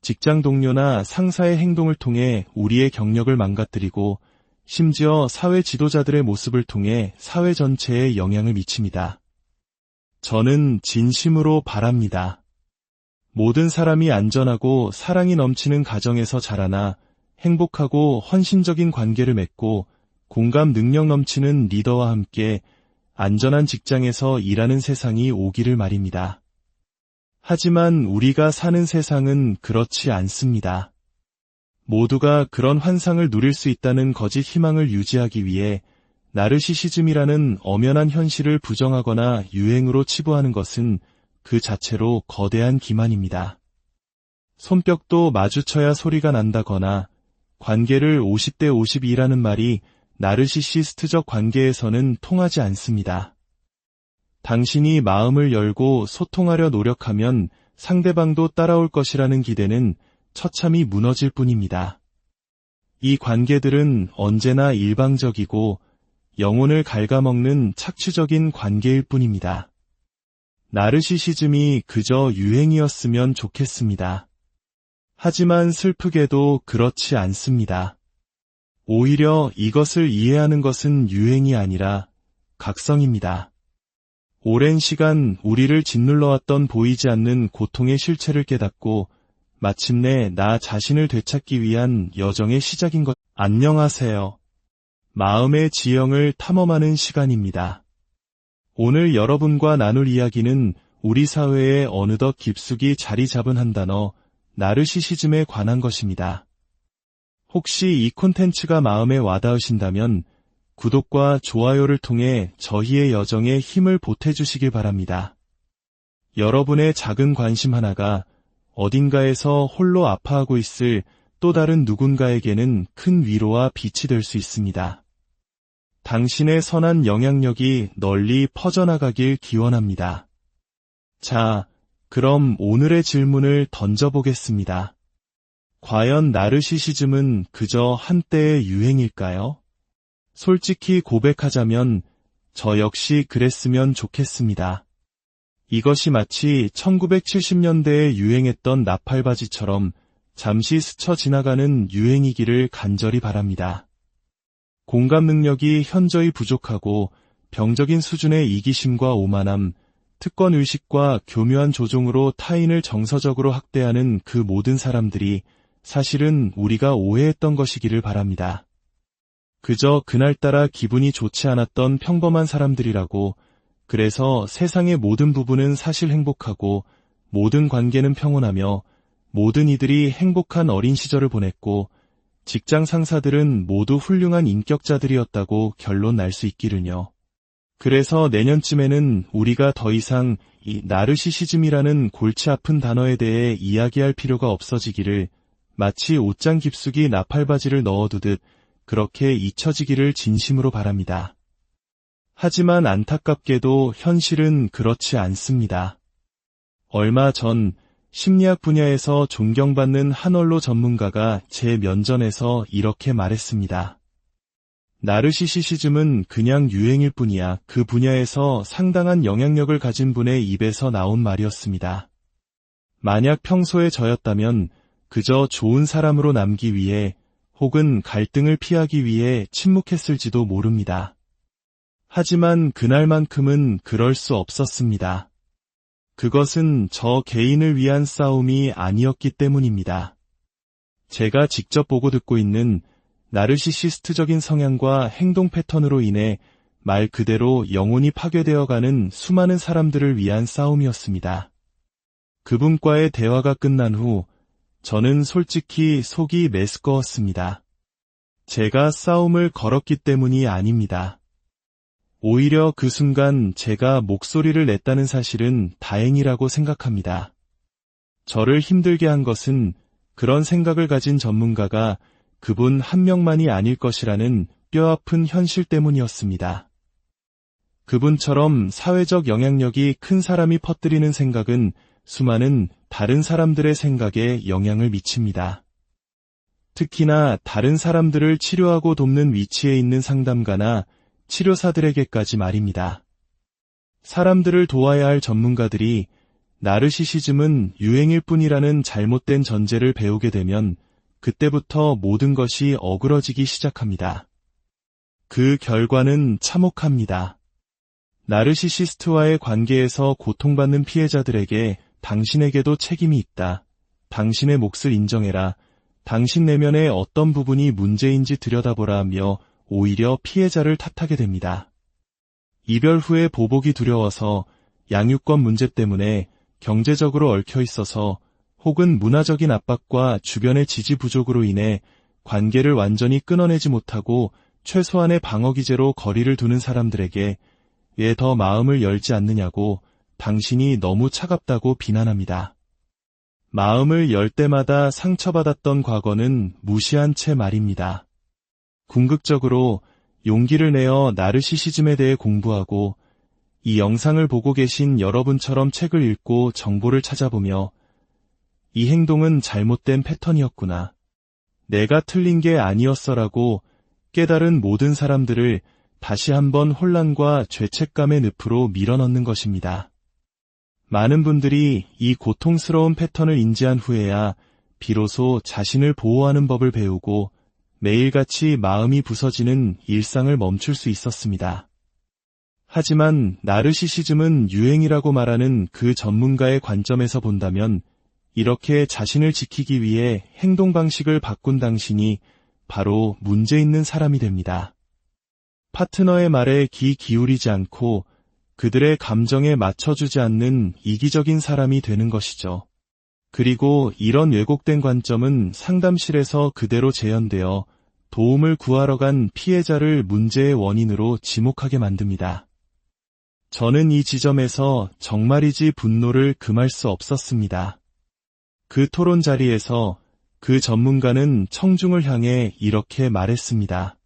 직장 동료나 상사의 행동을 통해 우리의 경력을 망가뜨리고 심지어 사회 지도자들의 모습을 통해 사회 전체에 영향을 미칩니다. 저는 진심으로 바랍니다. 모든 사람이 안전하고 사랑이 넘치는 가정에서 자라나 행복하고 헌신적인 관계를 맺고 공감 능력 넘치는 리더와 함께 안전한 직장에서 일하는 세상이 오기를 말입니다. 하지만 우리가 사는 세상은 그렇지 않습니다. 모두가 그런 환상을 누릴 수 있다는 거짓 희망을 유지하기 위해 나르시시즘이라는 엄연한 현실을 부정하거나 유행으로 치부하는 것은 그 자체로 거대한 기만입니다. 손뼉도 마주쳐야 소리가 난다거나 관계를 50대 52라는 말이 나르시시스트적 관계에서는 통하지 않습니다. 당신이 마음을 열고 소통하려 노력하면 상대방도 따라올 것이라는 기대는 처참히 무너질 뿐입니다. 이 관계들은 언제나 일방적이고 영혼을 갉아먹는 착취적인 관계일 뿐입니다. 나르시시즘이 그저 유행이었으면 좋겠습니다. 하지만 슬프게도 그렇지 않습니다. 오히려 이것을 이해하는 것은 유행이 아니라 각성입니다. 오랜 시간 우리를 짓눌러왔던 보이지 않는 고통의 실체를 깨닫고 마침내 나 자신을 되찾기 위한 여정의 시작인 것. 안녕하세요. 마음의 지형을 탐험하는 시간입니다. 오늘 여러분과 나눌 이야기는 우리 사회에 어느덧 깊숙이 자리 잡은 한 단어, 나르시시즘에 관한 것입니다. 혹시 이 콘텐츠가 마음에 와닿으신다면 구독과 좋아요를 통해 저희의 여정에 힘을 보태주시길 바랍니다. 여러분의 작은 관심 하나가 어딘가에서 홀로 아파하고 있을 또 다른 누군가에게는 큰 위로와 빛이 될 수 있습니다. 당신의 선한 영향력이 널리 퍼져나가길 기원합니다. 자, 그럼 오늘의 질문을 던져보겠습니다. 과연 나르시시즘은 그저 한때의 유행일까요? 솔직히 고백하자면 저 역시 그랬으면 좋겠습니다. 이것이 마치 1970년대에 유행했던 나팔바지처럼 잠시 스쳐 지나가는 유행이기를 간절히 바랍니다. 공감 능력이 현저히 부족하고 병적인 수준의 이기심과 오만함, 특권의식과 교묘한 조종으로 타인을 정서적으로 학대하는 그 모든 사람들이 사실은 우리가 오해했던 것이기를 바랍니다. 그저 그날따라 기분이 좋지 않았던 평범한 사람들이라고, 그래서 세상의 모든 부분은 사실 행복하고 모든 관계는 평온하며 모든 이들이 행복한 어린 시절을 보냈고 직장 상사들은 모두 훌륭한 인격자들이었다고 결론 날 수 있기를요. 그래서 내년쯤에는 우리가 더 이상 이 나르시시즘이라는 골치 아픈 단어에 대해 이야기할 필요가 없어지기를, 마치 옷장 깊숙이 나팔바지를 넣어두듯 그렇게 잊혀지기를 진심으로 바랍니다. 하지만 안타깝게도 현실은 그렇지 않습니다. 얼마 전 심리학 분야에서 존경받는 한 언로 전문가가 제 면전에서 이렇게 말했습니다. 나르시시즘은 그냥 유행일 뿐이야. 그 분야에서 상당한 영향력을 가진 분의 입에서 나온 말이었습니다. 만약 평소에 저였다면 그저 좋은 사람으로 남기 위해 혹은 갈등을 피하기 위해 침묵했을지도 모릅니다. 하지만 그날만큼은 그럴 수 없었습니다. 그것은 저 개인을 위한 싸움이 아니었기 때문입니다. 제가 직접 보고 듣고 있는 나르시시스트적인 성향과 행동 패턴으로 인해 말 그대로 영혼이 파괴되어가는 수많은 사람들을 위한 싸움이었습니다. 그분과의 대화가 끝난 후 저는 솔직히 속이 메스꺼웠습니다. 제가 싸움을 걸었기 때문이 아닙니다. 오히려 그 순간 제가 목소리를 냈다는 사실은 다행이라고 생각합니다. 저를 힘들게 한 것은 그런 생각을 가진 전문가가 그분 한 명만이 아닐 것이라는 뼈아픈 현실 때문이었습니다. 그분처럼 사회적 영향력이 큰 사람이 퍼뜨리는 생각은 수많은 다른 사람들의 생각에 영향을 미칩니다. 특히나 다른 사람들을 치료하고 돕는 위치에 있는 상담가나 치료사들에게까지 말입니다. 사람들을 도와야 할 전문가들이 나르시시즘은 유행일 뿐이라는 잘못된 전제를 배우게 되면 그때부터 모든 것이 어그러지기 시작합니다. 그 결과는 참혹합니다. 나르시시스트와의 관계에서 고통받는 피해자들에게 당신에게도 책임이 있다. 당신의 몫을 인정해라. 당신 내면의 어떤 부분이 문제인지 들여다보라 하며 오히려 피해자를 탓하게 됩니다. 이별 후에 보복이 두려워서, 양육권 문제 때문에, 경제적으로 얽혀 있어서, 혹은 문화적인 압박과 주변의 지지 부족으로 인해 관계를 완전히 끊어내지 못하고 최소한의 방어기제로 거리를 두는 사람들에게 왜 더 마음을 열지 않느냐고 당신이 너무 차갑다고 비난합니다. 마음을 열 때마다 상처받았던 과거는 무시한 채 말입니다. 궁극적으로 용기를 내어 나르시시즘에 대해 공부하고 이 영상을 보고 계신 여러분처럼 책을 읽고 정보를 찾아보며 이 행동은 잘못된 패턴이었구나. 내가 틀린 게 아니었어라고 깨달은 모든 사람들을 다시 한번 혼란과 죄책감의 늪으로 밀어넣는 것입니다. 많은 분들이 이 고통스러운 패턴을 인지한 후에야 비로소 자신을 보호하는 법을 배우고 매일같이 마음이 부서지는 일상을 멈출 수 있었습니다. 하지만 나르시시즘은 유행이라고 말하는 그 전문가의 관점에서 본다면 이렇게 자신을 지키기 위해 행동 방식을 바꾼 당신이 바로 문제 있는 사람이 됩니다. 파트너의 말에 귀 기울이지 않고 그들의 감정에 맞춰주지 않는 이기적인 사람이 되는 것이죠. 그리고 이런 왜곡된 관점은 상담실에서 그대로 재현되어 도움을 구하러 간 피해자를 문제의 원인으로 지목하게 만듭니다. 저는 이 지점에서 정말이지 분노를 금할 수 없었습니다. 그 토론 자리에서 그 전문가는 청중을 향해 이렇게 말했습니다.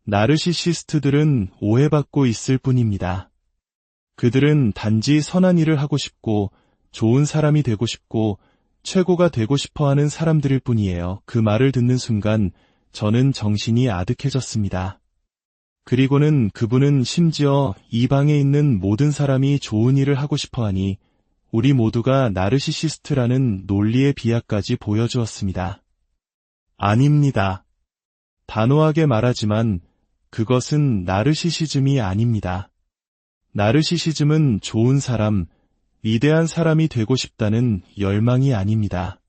나르시시스트들은 오해받고 있을 뿐입니다. 그들은 단지 선한 일을 하고 싶고 좋은 사람이 되고 싶고 최고가 되고 싶어하는 사람들일 뿐이에요. 그 말을 듣는 순간 저는 정신이 아득해졌습니다. 그리고는 그분은 심지어 이 방에 있는 모든 사람이 좋은 일을 하고 싶어하니 우리 모두가 나르시시스트라는 논리의 비하까지 보여주었습니다. 아닙니다. 단호하게 말하지만 그것은 나르시시즘이 아닙니다. 나르시시즘은 좋은 사람, 위대한 사람이 되고 싶다는 열망이 아닙니다.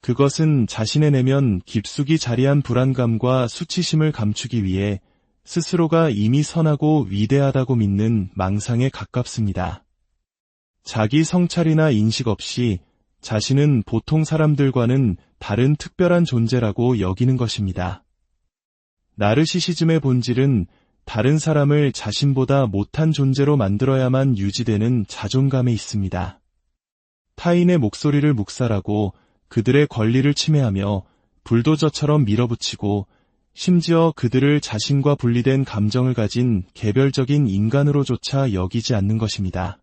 그것은 자신의 내면 깊숙이 자리한 불안감과 수치심을 감추기 위해 스스로가 이미 선하고 위대하다고 믿는 망상에 가깝습니다. 자기 성찰이나 인식 없이 자신은 보통 사람들과는 다른 특별한 존재라고 여기는 것입니다. 나르시시즘의 본질은 다른 사람을 자신보다 못한 존재로 만들어야만 유지되는 자존감에 있습니다. 타인의 목소리를 묵살하고 그들의 권리를 침해하며 불도저처럼 밀어붙이고 심지어 그들을 자신과 분리된 감정을 가진 개별적인 인간으로조차 여기지 않는 것입니다.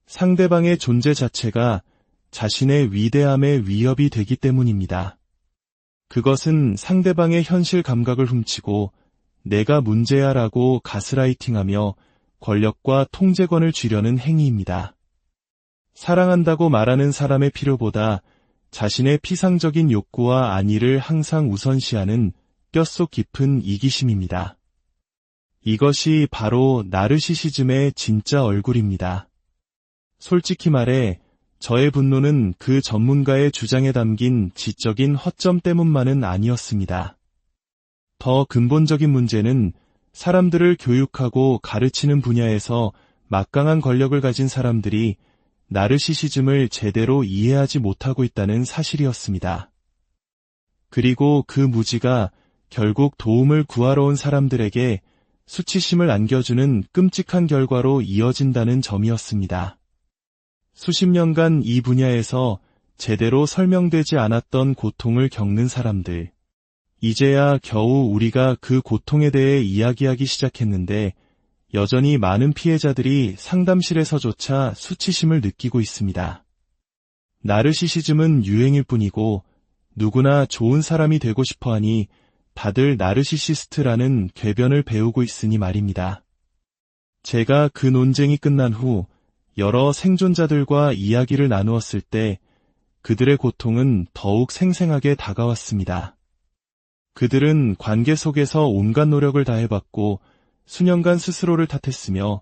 상대방의 존재 자체가 자신의 위대함에 위협이 되기 때문입니다. 그것은 상대방의 현실 감각을 훔치고 내가 문제야라고 가스라이팅하며 권력과 통제권을 쥐려는 행위입니다. 사랑한다고 말하는 사람의 필요보다 자신의 피상적인 욕구와 안위를 항상 우선시하는 뼛속 깊은 이기심입니다. 이것이 바로 나르시시즘의 진짜 얼굴입니다. 솔직히 말해 저의 분노는 그 전문가의 주장에 담긴 지적인 허점 때문만은 아니었습니다. 더 근본적인 문제는 사람들을 교육하고 가르치는 분야에서 막강한 권력을 가진 사람들이 나르시시즘을 제대로 이해하지 못하고 있다는 사실이었습니다. 그리고 그 무지가 결국 도움을 구하러 온 사람들에게 수치심을 안겨주는 끔찍한 결과로 이어진다는 점이었습니다. 수십 년간 이 분야에서 제대로 설명되지 않았던 고통을 겪는 사람들. 이제야 겨우 우리가 그 고통에 대해 이야기하기 시작했는데 여전히 많은 피해자들이 상담실에서조차 수치심을 느끼고 있습니다. 나르시시즘은 유행일 뿐이고 누구나 좋은 사람이 되고 싶어하니 다들 나르시시스트라는 궤변을 배우고 있으니 말입니다. 제가 그 논쟁이 끝난 후 여러 생존자들과 이야기를 나누었을 때 그들의 고통은 더욱 생생하게 다가왔습니다. 그들은 관계 속에서 온갖 노력을 다해봤고 수년간 스스로를 탓했으며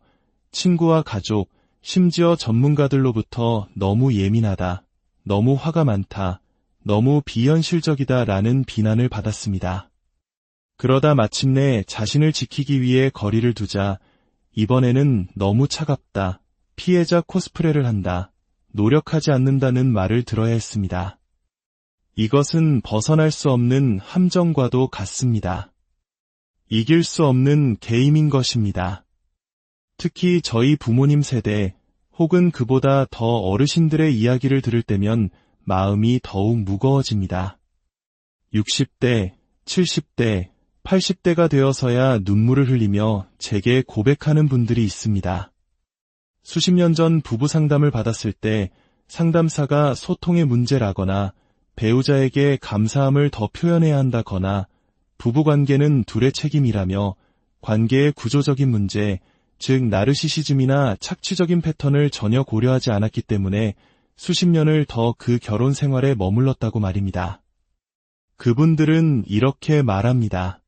친구와 가족, 심지어 전문가들로부터 너무 예민하다, 너무 화가 많다, 너무 비현실적이다 라는 비난을 받았습니다. 그러다 마침내 자신을 지키기 위해 거리를 두자 이번에는 너무 차갑다, 피해자 코스프레를 한다, 노력하지 않는다는 말을 들어야 했습니다. 이것은 벗어날 수 없는 함정과도 같습니다. 이길 수 없는 게임인 것입니다. 특히 저희 부모님 세대 혹은 그보다 더 어르신들의 이야기를 들을 때면 마음이 더욱 무거워집니다. 60대, 70대, 80대가 되어서야 눈물을 흘리며 제게 고백하는 분들이 있습니다. 수십 년 전 부부 상담을 받았을 때 상담사가 소통의 문제라거나 배우자에게 감사함을 더 표현해야 한다거나 부부관계는 둘의 책임이라며 관계의 구조적인 문제, 즉 나르시시즘이나 착취적인 패턴을 전혀 고려하지 않았기 때문에 수십 년을 더 그 결혼 생활에 머물렀다고 말입니다. 그분들은 이렇게 말합니다.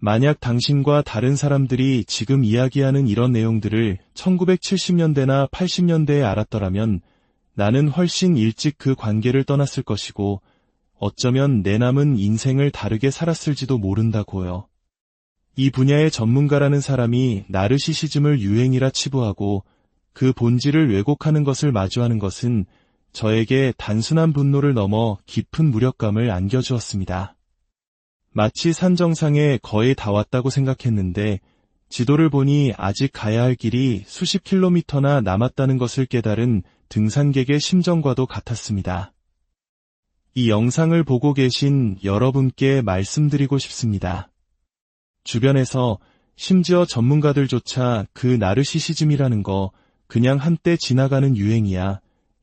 만약 당신과 다른 사람들이 지금 이야기하는 이런 내용들을 1970년대나 80년대에 알았더라면 나는 훨씬 일찍 그 관계를 떠났을 것이고 어쩌면 내 남은 인생을 다르게 살았을지도 모른다고요. 이 분야의 전문가라는 사람이 나르시시즘을 유행이라 치부하고 그 본질을 왜곡하는 것을 마주하는 것은 저에게 단순한 분노를 넘어 깊은 무력감을 안겨주었습니다. 마치 산 정상에 거의 다 왔다고 생각했는데 지도를 보니 아직 가야 할 길이 수십 킬로미터나 남았다는 것을 깨달은 등산객의 심정과도 같았습니다. 이 영상을 보고 계신 여러분께 말씀드리고 싶습니다. 주변에서 심지어 전문가들조차 그 나르시시즘이라는 거 그냥 한때 지나가는 유행이야,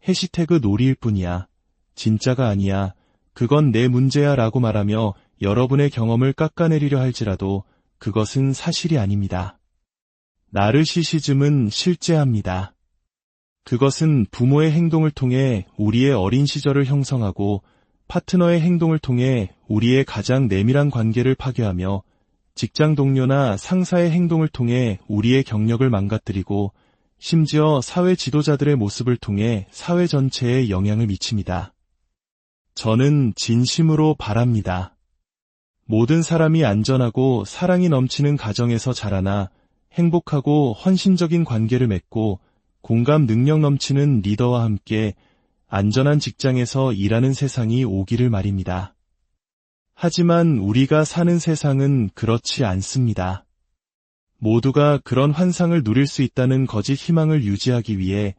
해시태그 놀이일 뿐이야, 진짜가 아니야, 그건 내 문제야 라고 말하며 여러분의 경험을 깎아내리려 할지라도 그것은 사실이 아닙니다. 나르시시즘은 실제합니다. 그것은 부모의 행동을 통해 우리의 어린 시절을 형성하고 파트너의 행동을 통해 우리의 가장 내밀한 관계를 파괴하며 직장 동료나 상사의 행동을 통해 우리의 경력을 망가뜨리고 심지어 사회 지도자들의 모습을 통해 사회 전체에 영향을 미칩니다. 저는 진심으로 바랍니다. 모든 사람이 안전하고 사랑이 넘치는 가정에서 자라나 행복하고 헌신적인 관계를 맺고 공감 능력 넘치는 리더와 함께 안전한 직장에서 일하는 세상이 오기를 말입니다. 하지만 우리가 사는 세상은 그렇지 않습니다. 모두가 그런 환상을 누릴 수 있다는 거짓 희망을 유지하기 위해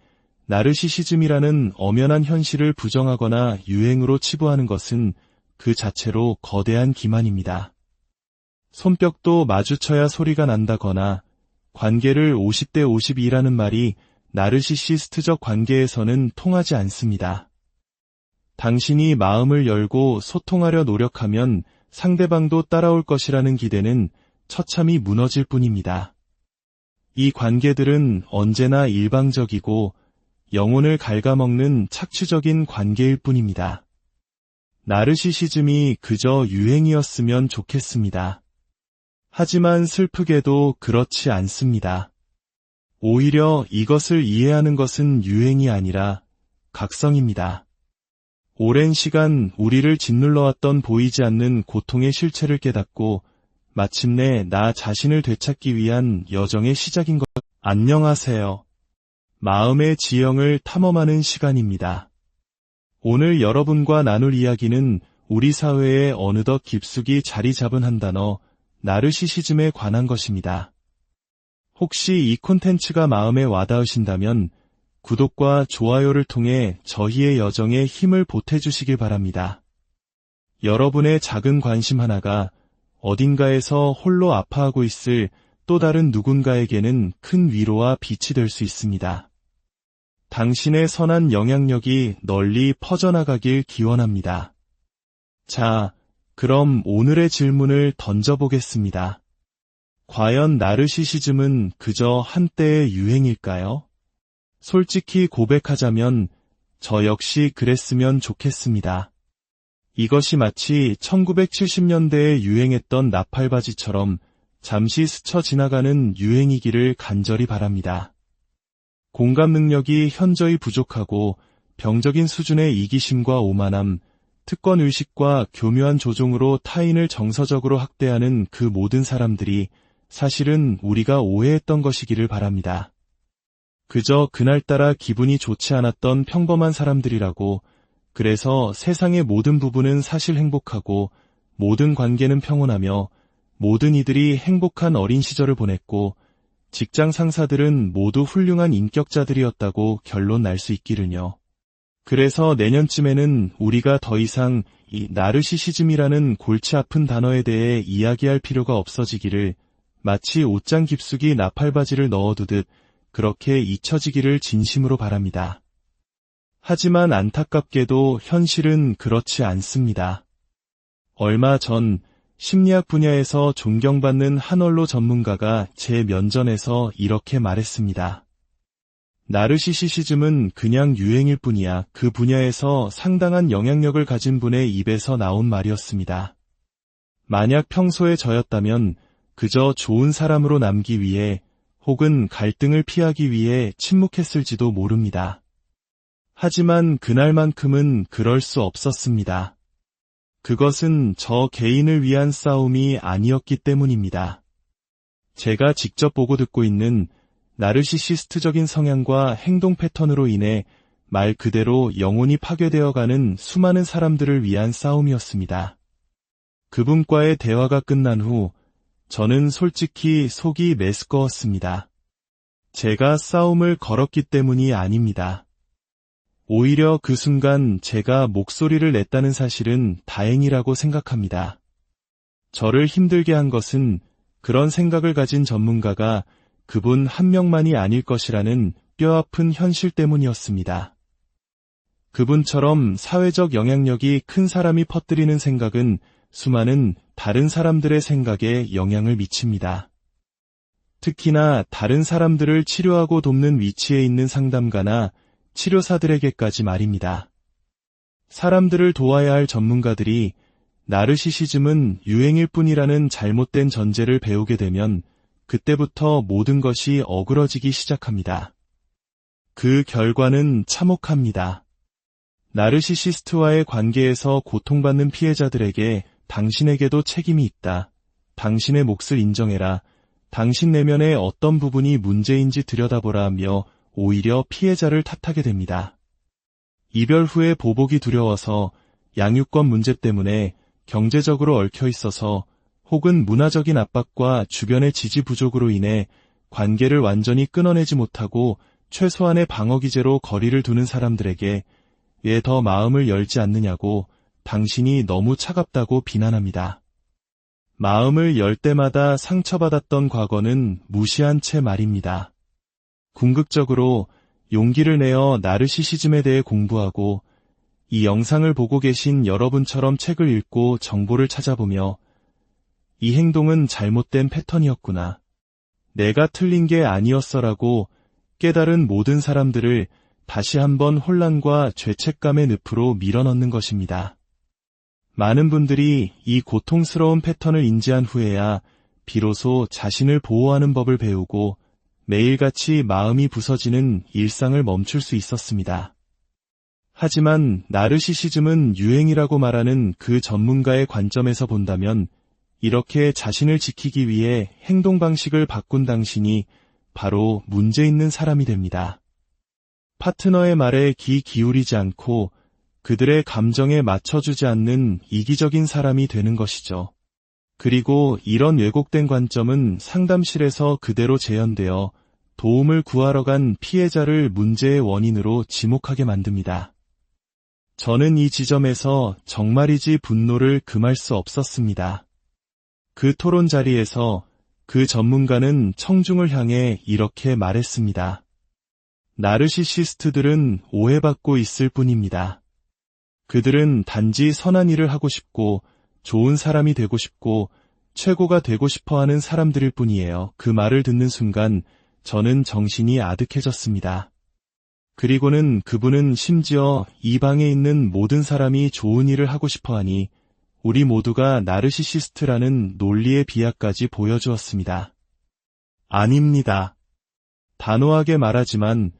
나르시시즘이라는 엄연한 현실을 부정하거나 유행으로 치부하는 것은 그 자체로 거대한 기만입니다. 손뼉도 마주쳐야 소리가 난다거나 관계를 50대 52라는 말이 나르시시스트적 관계에서는 통하지 않습니다. 당신이 마음을 열고 소통하려 노력하면 상대방도 따라올 것이라는 기대는 처참히 무너질 뿐입니다. 이 관계들은 언제나 일방적이고 영혼을 갉아먹는 착취적인 관계일 뿐입니다. 나르시시즘이 그저 유행이었으면 좋겠습니다. 하지만 슬프게도 그렇지 않습니다. 오히려 이것을 이해하는 것은 유행이 아니라 각성입니다. 오랜 시간 우리를 짓눌러왔던 보이지 않는 고통의 실체를 깨닫고 마침내 나 자신을 되찾기 위한 여정의 시작인 것. 안녕하세요. 마음의 지형을 탐험하는 시간입니다. 오늘 여러분과 나눌 이야기는 우리 사회에 어느덧 깊숙이 자리 잡은 한 단어, 나르시시즘에 관한 것입니다. 혹시 이 콘텐츠가 마음에 와닿으신다면 구독과 좋아요를 통해 저희의 여정에 힘을 보태주시길 바랍니다. 여러분의 작은 관심 하나가 어딘가에서 홀로 아파하고 있을 또 다른 누군가에게는 큰 위로와 빛이 될 수 있습니다. 당신의 선한 영향력이 널리 퍼져나가길 기원합니다. 자, 그럼 오늘의 질문을 던져보겠습니다. 과연 나르시시즘은 그저 한때의 유행일까요? 솔직히 고백하자면 저 역시 그랬으면 좋겠습니다. 이것이 마치 1970년대에 유행했던 나팔바지처럼 잠시 스쳐 지나가는 유행이기를 간절히 바랍니다. 공감 능력이 현저히 부족하고 병적인 수준의 이기심과 오만함, 특권 의식과 교묘한 조종으로 타인을 정서적으로 학대하는 그 모든 사람들이 사실은 우리가 오해했던 것이기를 바랍니다. 그저 그날따라 기분이 좋지 않았던 평범한 사람들이라고, 그래서 세상의 모든 부분은 사실 행복하고 모든 관계는 평온하며 모든 이들이 행복한 어린 시절을 보냈고 직장 상사들은 모두 훌륭한 인격자들이었다고 결론 날 수 있기를요. 그래서 내년쯤에는 우리가 더 이상 이 나르시시즘이라는 골치 아픈 단어에 대해 이야기할 필요가 없어지기를, 마치 옷장 깊숙이 나팔바지를 넣어두듯 그렇게 잊혀지기를 진심으로 바랍니다. 하지만 안타깝게도 현실은 그렇지 않습니다. 얼마 전 심리학 분야에서 존경받는 한 언로 전문가가 제 면전에서 이렇게 말했습니다. 나르시시즘은 그냥 유행일 뿐이야. 그 분야에서 상당한 영향력을 가진 분의 입에서 나온 말이었습니다. 만약 평소에 저였다면 그저 좋은 사람으로 남기 위해 혹은 갈등을 피하기 위해 침묵했을지도 모릅니다. 하지만 그날만큼은 그럴 수 없었습니다. 그것은 저 개인을 위한 싸움이 아니었기 때문입니다. 제가 직접 보고 듣고 있는 나르시시스트적인 성향과 행동 패턴으로 인해 말 그대로 영혼이 파괴되어가는 수많은 사람들을 위한 싸움이었습니다. 그분과의 대화가 끝난 후 저는 솔직히 속이 메스꺼웠습니다. 제가 싸움을 걸었기 때문이 아닙니다. 오히려 그 순간 제가 목소리를 냈다는 사실은 다행이라고 생각합니다. 저를 힘들게 한 것은 그런 생각을 가진 전문가가 그분 한 명만이 아닐 것이라는 뼈아픈 현실 때문이었습니다. 그분처럼 사회적 영향력이 큰 사람이 퍼뜨리는 생각은 수많은 다른 사람들의 생각에 영향을 미칩니다. 특히나 다른 사람들을 치료하고 돕는 위치에 있는 상담가나 치료사들에게까지 말입니다. 사람들을 도와야 할 전문가들이 나르시시즘은 유행일 뿐이라는 잘못된 전제를 배우게 되면 그때부터 모든 것이 어그러지기 시작합니다. 그 결과는 참혹합니다. 나르시시스트와의 관계에서 고통받는 피해자들에게 당신에게도 책임이 있다. 당신의 몫을 인정해라. 당신 내면의 어떤 부분이 문제인지 들여다보라 하며 오히려 피해자를 탓하게 됩니다. 이별 후에 보복이 두려워서 양육권 문제 때문에 경제적으로 얽혀 있어서 혹은 문화적인 압박과 주변의 지지 부족으로 인해 관계를 완전히 끊어내지 못하고 최소한의 방어기제로 거리를 두는 사람들에게 왜 더 마음을 열지 않느냐고 당신이 너무 차갑다고 비난합니다. 마음을 열 때마다 상처받았던 과거는 무시한 채 말입니다. 궁극적으로 용기를 내어 나르시시즘에 대해 공부하고 이 영상을 보고 계신 여러분처럼 책을 읽고 정보를 찾아보며 이 행동은 잘못된 패턴이었구나. 내가 틀린 게 아니었어라고 깨달은 모든 사람들을 다시 한번 혼란과 죄책감의 늪으로 밀어넣는 것입니다. 많은 분들이 이 고통스러운 패턴을 인지한 후에야 비로소 자신을 보호하는 법을 배우고 매일같이 마음이 부서지는 일상을 멈출 수 있었습니다. 하지만 나르시시즘은 유행이라고 말하는 그 전문가의 관점에서 본다면 이렇게 자신을 지키기 위해 행동 방식을 바꾼 당신이 바로 문제 있는 사람이 됩니다. 파트너의 말에 귀 기울이지 않고 그들의 감정에 맞춰주지 않는 이기적인 사람이 되는 것이죠. 그리고 이런 왜곡된 관점은 상담실에서 그대로 재현되어 도움을 구하러 간 피해자를 문제의 원인으로 지목하게 만듭니다. 저는 이 지점에서 정말이지 분노를 금할 수 없었습니다. 그 토론 자리에서 그 전문가는 청중을 향해 이렇게 말했습니다. 나르시시스트들은 오해받고 있을 뿐입니다. 그들은 단지 선한 일을 하고 싶고 좋은 사람이 되고 싶고 최고가 되고 싶어하는 사람들일 뿐이에요. 그 말을 듣는 순간 저는 정신이 아득해졌습니다. 그리고는 그분은 심지어 이 방에 있는 모든 사람이 좋은 일을 하고 싶어하니 우리 모두가 나르시시스트라는 논리의 비하까지 보여주었습니다. 아닙니다. 단호하게 말하지만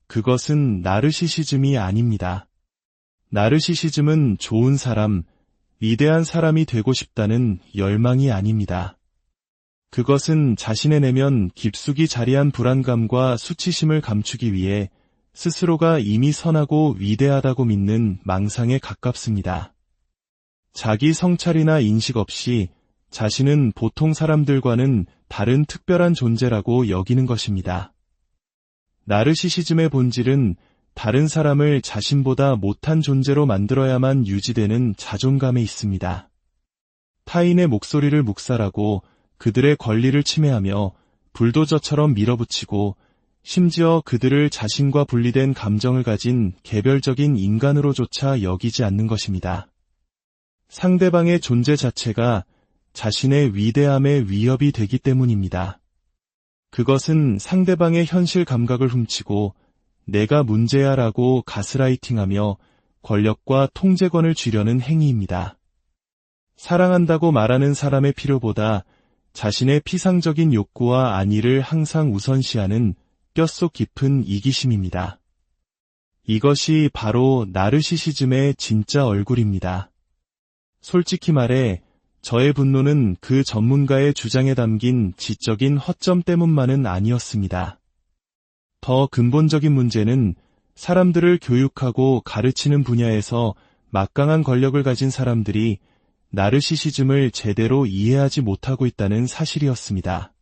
그것은 나르시시즘이 아닙니다. 나르시시즘은 좋은 사람, 위대한 사람이 되고 싶다는 열망이 아닙니다. 그것은 자신의 내면 깊숙이 자리한 불안감과 수치심을 감추기 위해 스스로가 이미 선하고 위대하다고 믿는 망상에 가깝습니다. 자기 성찰이나 인식 없이 자신은 보통 사람들과는 다른 특별한 존재라고 여기는 것입니다. 나르시시즘의 본질은 다른 사람을 자신보다 못한 존재로 만들어야만 유지되는 자존감에 있습니다. 타인의 목소리를 묵살하고 그들의 권리를 침해하며 불도저처럼 밀어붙이고 심지어 그들을 자신과 분리된 감정을 가진 개별적인 인간으로조차 여기지 않는 것입니다. 상대방의 존재 자체가 자신의 위대함에 위협이 되기 때문입니다. 그것은 상대방의 현실 감각을 훔치고 내가 문제야 라고 가스라이팅하며 권력과 통제권을 쥐려는 행위입니다. 사랑한다고 말하는 사람의 필요보다 자신의 피상적인 욕구와 안위를 항상 우선시하는 뼛속 깊은 이기심입니다. 이것이 바로 나르시시즘의 진짜 얼굴입니다. 솔직히 말해 저의 분노는 그 전문가의 주장에 담긴 지적인 허점 때문만은 아니었습니다. 더 근본적인 문제는 사람들을 교육하고 가르치는 분야에서 막강한 권력을 가진 사람들이 나르시시즘을 제대로 이해하지 못하고 있다는 사실이었습니다.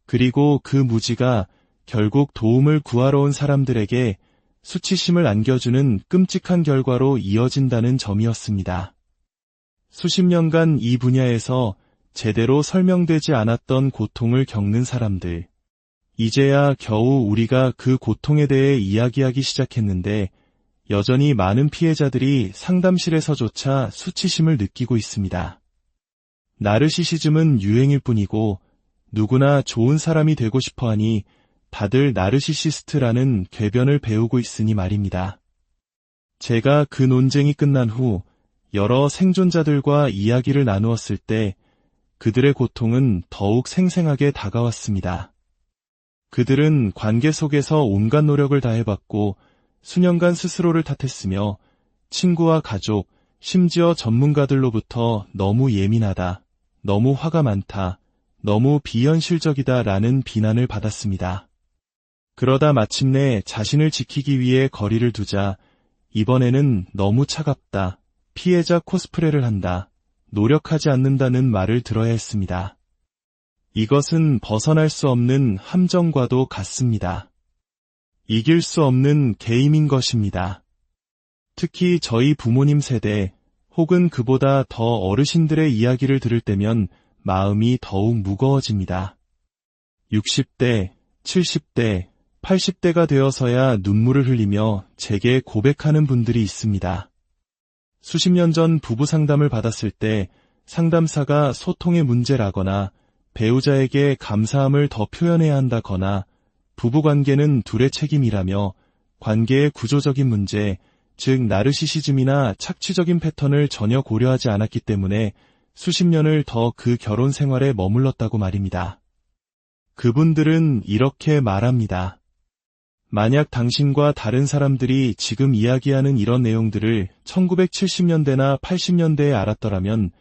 그리고 그 무지가 결국 도움을 구하러 온 사람들에게 수치심을 안겨주는 끔찍한 결과로 이어진다는 점이었습니다. 수십 년간 이 분야에서 제대로 설명되지 않았던 고통을 겪는 사람들. 이제야 겨우 우리가 그 고통에 대해 이야기하기 시작했는데 여전히 많은 피해자들이 상담실에서조차 수치심을 느끼고 있습니다. 나르시시즘은 유행일 뿐이고 누구나 좋은 사람이 되고 싶어하니 다들 나르시시스트라는 궤변을 배우고 있으니 말입니다. 제가 그 논쟁이 끝난 후 여러 생존자들과 이야기를 나누었을 때 그들의 고통은 더욱 생생하게 다가왔습니다. 그들은 관계 속에서 온갖 노력을 다해봤고 수년간 스스로를 탓했으며 친구와 가족, 심지어 전문가들로부터 너무 예민하다, 너무 화가 많다, 너무 비현실적이다 라는 비난을 받았습니다. 그러다 마침내 자신을 지키기 위해 거리를 두자 이번에는 너무 차갑다, 피해자 코스프레를 한다, 노력하지 않는다는 말을 들어야 했습니다. 이것은 벗어날 수 없는 함정과도 같습니다. 이길 수 없는 게임인 것입니다. 특히 저희 부모님 세대 혹은 그보다 더 어르신들의 이야기를 들을 때면 마음이 더욱 무거워집니다. 60대, 70대, 80대가 되어서야 눈물을 흘리며 제게 고백하는 분들이 있습니다. 수십 년 전 부부 상담을 받았을 때 상담사가 소통의 문제라거나 배우자에게 감사함을 더 표현해야 한다거나 부부관계는 둘의 책임이라며 관계의 구조적인 문제, 즉 나르시시즘이나 착취적인 패턴을 전혀 고려하지 않았기 때문에 수십 년을 더 그 결혼 생활에 머물렀다고 말입니다. 그분들은 이렇게 말합니다. 만약 당신과 다른 사람들이 지금 이야기하는 이런 내용들을 1970년대나 80년대에 알았더라면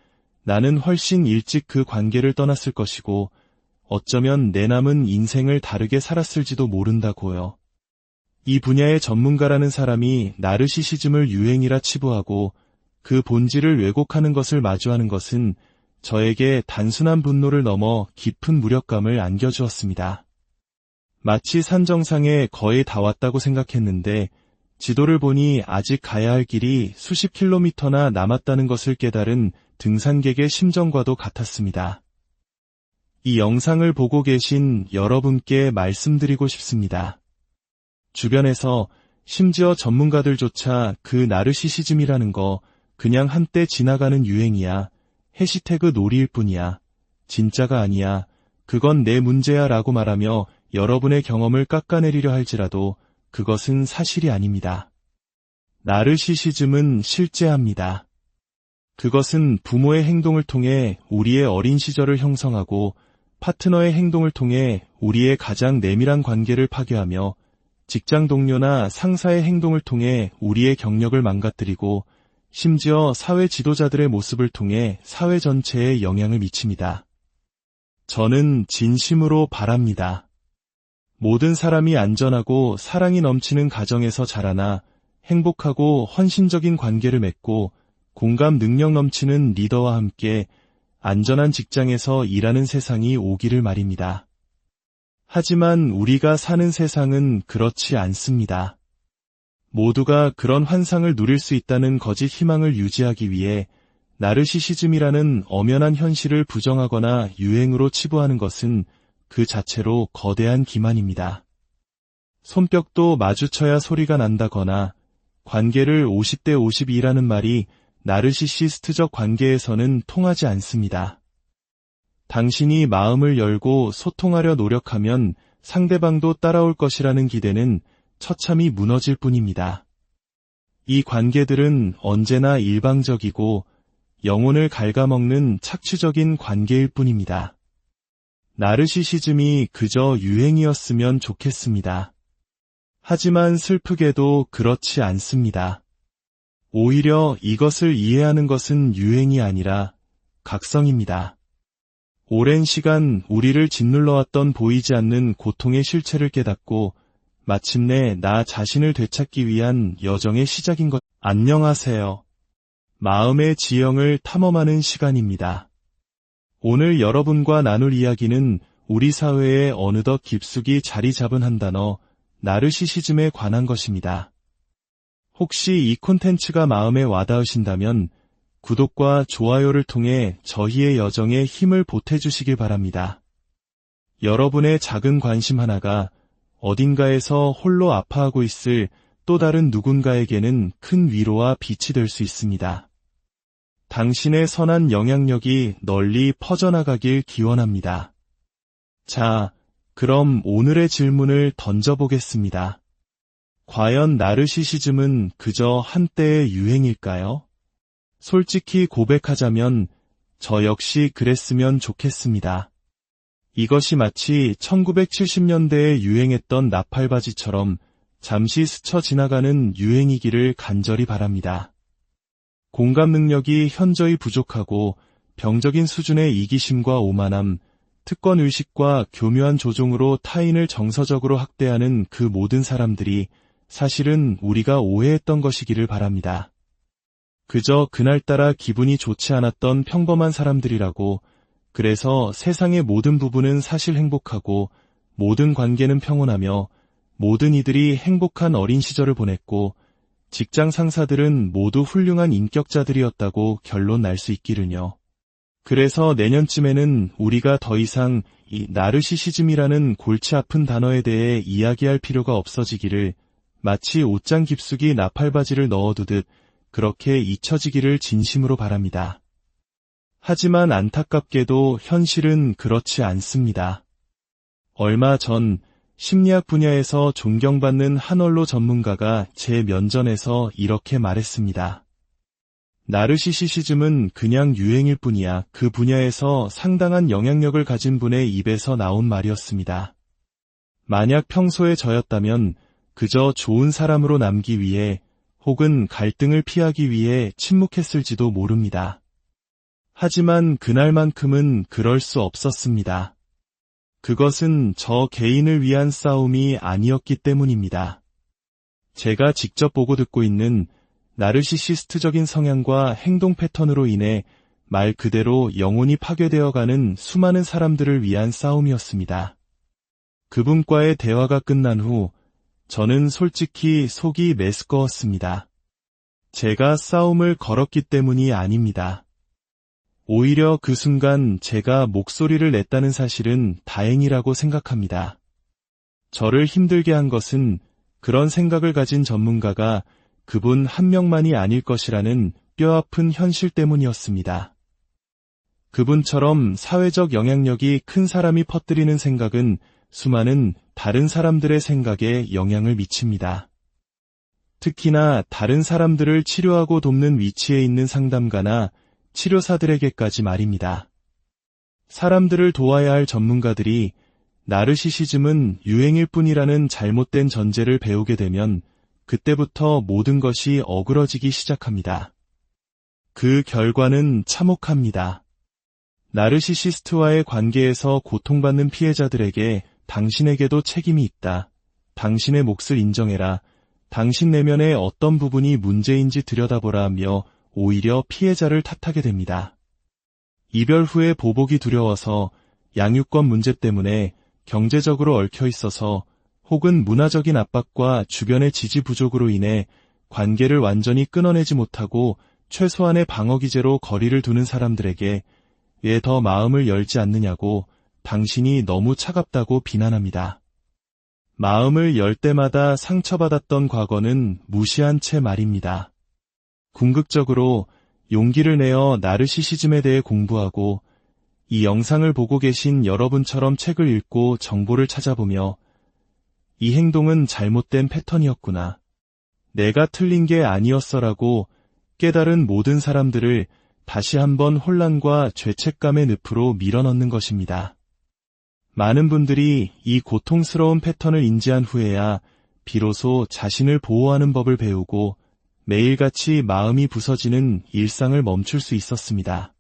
나는 훨씬 일찍 그 관계를 떠났을 것이고 어쩌면 내 남은 인생을 다르게 살았을지도 모른다고요. 이 분야의 전문가라는 사람이 나르시시즘을 유행이라 치부하고 그 본질을 왜곡하는 것을 마주하는 것은 저에게 단순한 분노를 넘어 깊은 무력감을 안겨주었습니다. 마치 산 정상에 거의 다 왔다고 생각했는데 지도를 보니 아직 가야 할 길이 수십 킬로미터나 남았다는 것을 깨달은 등산객의 심정과도 같았습니다. 이 영상을 보고 계신 여러분께 말씀드리고 싶습니다. 주변에서 심지어 전문가들조차 그 나르시시즘이라는 거 그냥 한때 지나가는 유행이야, 해시태그 놀이일 뿐이야, 진짜가 아니야, 그건 내 문제야 라고 말하며 여러분의 경험을 깎아내리려 할지라도 그것은 사실이 아닙니다. 나르시시즘은 실제합니다. 그것은 부모의 행동을 통해 우리의 어린 시절을 형성하고 파트너의 행동을 통해 우리의 가장 내밀한 관계를 파괴하며 직장 동료나 상사의 행동을 통해 우리의 경력을 망가뜨리고 심지어 사회 지도자들의 모습을 통해 사회 전체에 영향을 미칩니다. 저는 진심으로 바랍니다. 모든 사람이 안전하고 사랑이 넘치는 가정에서 자라나 행복하고 헌신적인 관계를 맺고 공감 능력 넘치는 리더와 함께 안전한 직장에서 일하는 세상이 오기를 말입니다. 하지만 우리가 사는 세상은 그렇지 않습니다. 모두가 그런 환상을 누릴 수 있다는 거짓 희망을 유지하기 위해 나르시시즘이라는 엄연한 현실을 부정하거나 유행으로 치부하는 것은 그 자체로 거대한 기만입니다. 손뼉도 마주쳐야 소리가 난다거나 관계를 50대 52라는 말이 나르시시스트적 관계에서는 통하지 않습니다. 당신이 마음을 열고 소통하려 노력하면 상대방도 따라올 것이라는 기대는 처참히 무너질 뿐입니다. 이 관계들은 언제나 일방적이고 영혼을 갉아먹는 착취적인 관계일 뿐입니다. 나르시시즘이 그저 유행이었으면 좋겠습니다. 하지만 슬프게도 그렇지 않습니다. 오히려 이것을 이해하는 것은 유행이 아니라 각성입니다. 오랜 시간 우리를 짓눌러왔던 보이지 않는 고통의 실체를 깨닫고 마침내 나 자신을 되찾기 위한 여정의 시작인 것. 안녕하세요. 마음의 지형을 탐험하는 시간입니다. 오늘 여러분과 나눌 이야기는 우리 사회에 어느덧 깊숙이 자리 잡은 한 단어, 나르시시즘에 관한 것입니다. 혹시 이 콘텐츠가 마음에 와닿으신다면 구독과 좋아요를 통해 저희의 여정에 힘을 보태주시길 바랍니다. 여러분의 작은 관심 하나가 어딘가에서 홀로 아파하고 있을 또 다른 누군가에게는 큰 위로와 빛이 될 수 있습니다. 당신의 선한 영향력이 널리 퍼져나가길 기원합니다. 자, 그럼 오늘의 질문을 던져보겠습니다. 과연 나르시시즘은 그저 한때의 유행일까요? 솔직히 고백하자면 저 역시 그랬으면 좋겠습니다. 이것이 마치 1970년대에 유행했던 나팔바지처럼 잠시 스쳐 지나가는 유행이기를 간절히 바랍니다. 공감 능력이 현저히 부족하고 병적인 수준의 이기심과 오만함, 특권 의식과 교묘한 조종으로 타인을 정서적으로 학대하는 그 모든 사람들이 사실은 우리가 오해했던 것이기를 바랍니다. 그저 그날따라 기분이 좋지 않았던 평범한 사람들이라고, 그래서 세상의 모든 부분은 사실 행복하고 모든 관계는 평온하며 모든 이들이 행복한 어린 시절을 보냈고 직장 상사들은 모두 훌륭한 인격자들이었다고 결론 날 수 있기는요. 그래서 내년쯤에는 우리가 더 이상 이 나르시시즘이라는 골치 아픈 단어에 대해 이야기할 필요가 없어지기를, 마치 옷장 깊숙이 나팔바지를 넣어두듯 그렇게 잊혀지기를 진심으로 바랍니다. 하지만 안타깝게도 현실은 그렇지 않습니다. 얼마 전 심리학 분야에서 존경받는 한 언론 전문가가 제 면전에서 이렇게 말했습니다. 나르시시즘은 그냥 유행일 뿐이야. 그 분야에서 상당한 영향력을 가진 분의 입에서 나온 말이었습니다. 만약 평소에 저였다면 그저 좋은 사람으로 남기 위해 혹은 갈등을 피하기 위해 침묵했을지도 모릅니다. 하지만 그날만큼은 그럴 수 없었습니다. 그것은 저 개인을 위한 싸움이 아니었기 때문입니다. 제가 직접 보고 듣고 있는 나르시시스트적인 성향과 행동 패턴으로 인해 말 그대로 영혼이 파괴되어가는 수많은 사람들을 위한 싸움이었습니다. 그분과의 대화가 끝난 후 저는 솔직히 속이 메스꺼웠습니다. 제가 싸움을 걸었기 때문이 아닙니다. 오히려 그 순간 제가 목소리를 냈다는 사실은 다행이라고 생각합니다. 저를 힘들게 한 것은 그런 생각을 가진 전문가가 그분 한 명만이 아닐 것이라는 뼈아픈 현실 때문이었습니다. 그분처럼 사회적 영향력이 큰 사람이 퍼뜨리는 생각은 수많은 다른 사람들의 생각에 영향을 미칩니다. 특히나 다른 사람들을 치료하고 돕는 위치에 있는 상담가나 치료사들에게까지 말입니다. 사람들을 도와야 할 전문가들이 나르시시즘은 유행일 뿐이라는 잘못된 전제를 배우게 되면 그때부터 모든 것이 어그러지기 시작합니다. 그 결과는 참혹합니다. 나르시시스트와의 관계에서 고통받는 피해자들에게 당신에게도 책임이 있다. 당신의 몫을 인정해라. 당신 내면의 어떤 부분이 문제인지 들여다보라 하며 오히려 피해자를 탓하게 됩니다. 이별 후에 보복이 두려워서, 양육권 문제 때문에, 경제적으로 얽혀 있어서, 혹은 문화적인 압박과 주변의 지지 부족으로 인해 관계를 완전히 끊어내지 못하고 최소한의 방어기제로 거리를 두는 사람들에게 왜 더 마음을 열지 않느냐고 당신이 너무 차갑다고 비난합니다. 마음을 열 때마다 상처받았던 과거는 무시한 채 말입니다. 궁극적으로 용기를 내어 나르시시즘에 대해 공부하고 이 영상을 보고 계신 여러분처럼 책을 읽고 정보를 찾아보며 이 행동은 잘못된 패턴이었구나. 내가 틀린 게 아니었어라고 깨달은 모든 사람들을 다시 한번 혼란과 죄책감의 늪으로 밀어넣는 것입니다. 많은 분들이 이 고통스러운 패턴을 인지한 후에야 비로소 자신을 보호하는 법을 배우고 매일같이 마음이 부서지는 일상을 멈출 수 있었습니다.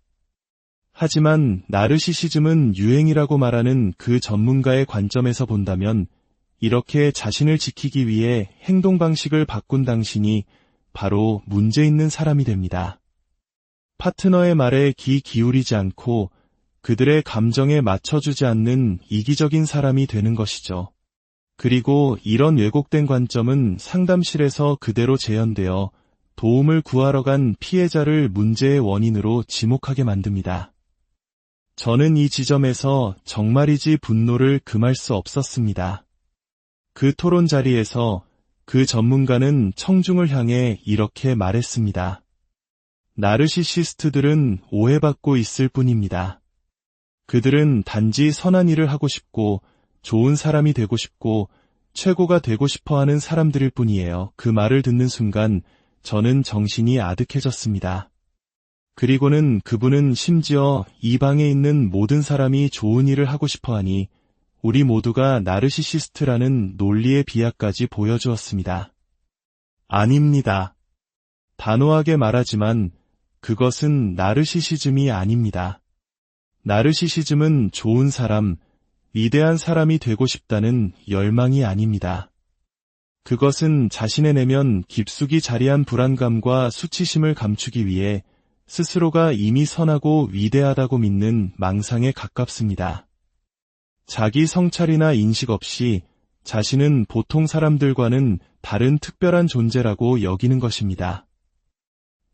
하지만 나르시시즘은 유행이라고 말하는 그 전문가의 관점에서 본다면 이렇게 자신을 지키기 위해 행동 방식을 바꾼 당신이 바로 문제 있는 사람이 됩니다. 파트너의 말에 귀 기울이지 않고 그들의 감정에 맞춰주지 않는 이기적인 사람이 되는 것이죠. 그리고 이런 왜곡된 관점은 상담실에서 그대로 재현되어 도움을 구하러 간 피해자를 문제의 원인으로 지목하게 만듭니다. 저는 이 지점에서 정말이지 분노를 금할 수 없었습니다. 그 토론 자리에서 그 전문가는 청중을 향해 이렇게 말했습니다. 나르시시스트들은 오해받고 있을 뿐입니다. 그들은 단지 선한 일을 하고 싶고 좋은 사람이 되고 싶고 최고가 되고 싶어하는 사람들일 뿐이에요. 그 말을 듣는 순간 저는 정신이 아득해졌습니다. 그리고는 그분은 심지어 이 방에 있는 모든 사람이 좋은 일을 하고 싶어하니 우리 모두가 나르시시스트라는 논리의 비하까지 보여주었습니다. 아닙니다. 단호하게 말하지만 그것은 나르시시즘이 아닙니다. 나르시시즘은 좋은 사람, 위대한 사람이 되고 싶다는 열망이 아닙니다. 그것은 자신의 내면 깊숙이 자리한 불안감과 수치심을 감추기 위해 스스로가 이미 선하고 위대하다고 믿는 망상에 가깝습니다. 자기 성찰이나 인식 없이 자신은 보통 사람들과는 다른 특별한 존재라고 여기는 것입니다.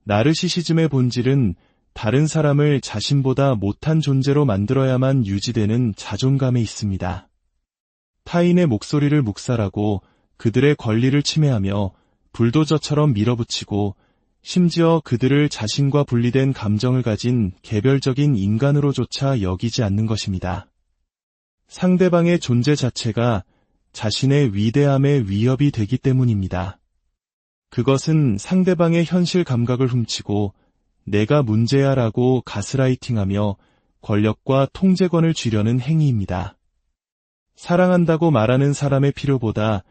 나르시시즘의 본질은 다른 사람을 자신보다 못한 존재로 만들어야만 유지되는 자존감에 있습니다. 타인의 목소리를 묵살하고 그들의 권리를 침해하며 불도저처럼 밀어붙이고 심지어 그들을 자신과 분리된 감정을 가진 개별적인 인간으로조차 여기지 않는 것입니다. 상대방의 존재 자체가 자신의 위대함의 위협이 되기 때문입니다. 그것은 상대방의 현실 감각을 훔치고 내가 문제야라고 가스라이팅하며 권력과 통제권을 쥐려는 행위입니다. 사랑한다고 말하는 사람의 필요보다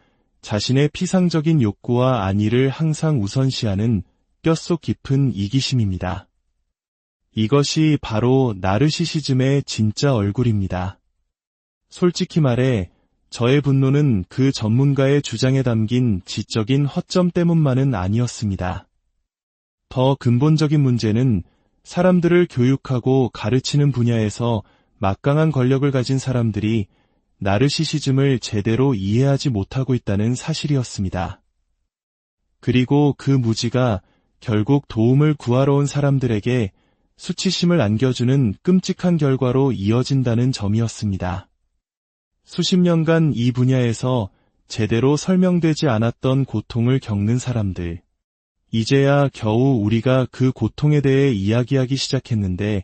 자신의 피상적인 욕구와 안위를 항상 우선시하는 뼛속 깊은 이기심입니다. 이것이 바로 나르시시즘의 진짜 얼굴입니다. 솔직히 말해 저의 분노는 그 전문가의 주장에 담긴 지적인 허점 때문만은 아니었습니다. 더 근본적인 문제는 사람들을 교육하고 가르치는 분야에서 막강한 권력을 가진 사람들이 나르시시즘을 제대로 이해하지 못하고 있다는 사실이었습니다. 그리고 그 무지가 결국 도움을 구하러 온 사람들에게 수치심을 안겨주는 끔찍한 결과로 이어진다는 점이었습니다. 수십 년간 이 분야에서 제대로 설명되지 않았던 고통을 겪는 사람들. 이제야 겨우 우리가 그 고통에 대해 이야기하기 시작했는데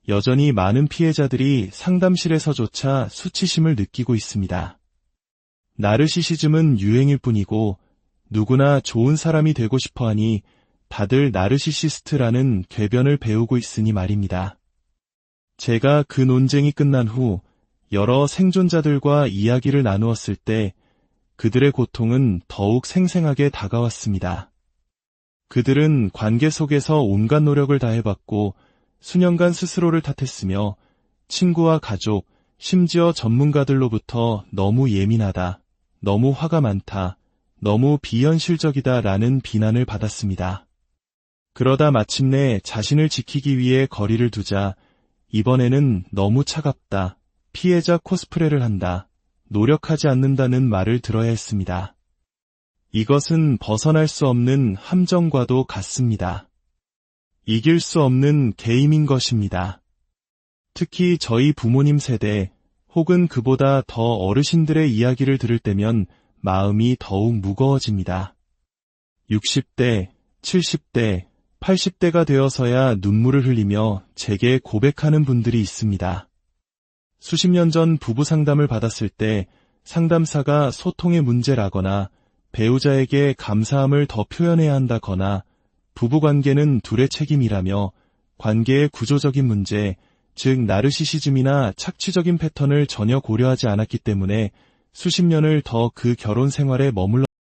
여전히 많은 피해자들이 상담실에서조차 수치심을 느끼고 있습니다. 나르시시즘은 유행일 뿐이고 누구나 좋은 사람이 되고 싶어하니 다들 나르시시스트라는 궤변을 배우고 있으니 말입니다. 제가 그 논쟁이 끝난 후 여러 생존자들과 이야기를 나누었을 때 그들의 고통은 더욱 생생하게 다가왔습니다. 그들은 관계 속에서 온갖 노력을 다해봤고 수년간 스스로를 탓했으며 친구와 가족, 심지어 전문가들로부터 너무 예민하다, 너무 화가 많다, 너무 비현실적이다 라는 비난을 받았습니다. 그러다 마침내 자신을 지키기 위해 거리를 두자 이번에는 너무 차갑다, 피해자 코스프레를 한다, 노력하지 않는다는 말을 들어야 했습니다. 이것은 벗어날 수 없는 함정과도 같습니다. 이길 수 없는 게임인 것입니다. 특히 저희 부모님 세대 혹은 그보다 더 어르신들의 이야기를 들을 때면 마음이 더욱 무거워집니다. 60대, 70대, 80대가 되어서야 눈물을 흘리며 제게 고백하는 분들이 있습니다. 수십 년 전 부부 상담을 받았을 때 상담사가 소통의 문제라거나 배우자에게 감사함을 더 표현해야 한다거나 부부관계는 둘의 책임이라며 관계의 구조적인 문제, 즉 나르시시즘이나 착취적인 패턴을 전혀 고려하지 않았기 때문에 수십 년을 더 그 결혼 생활에 머물렀습니다.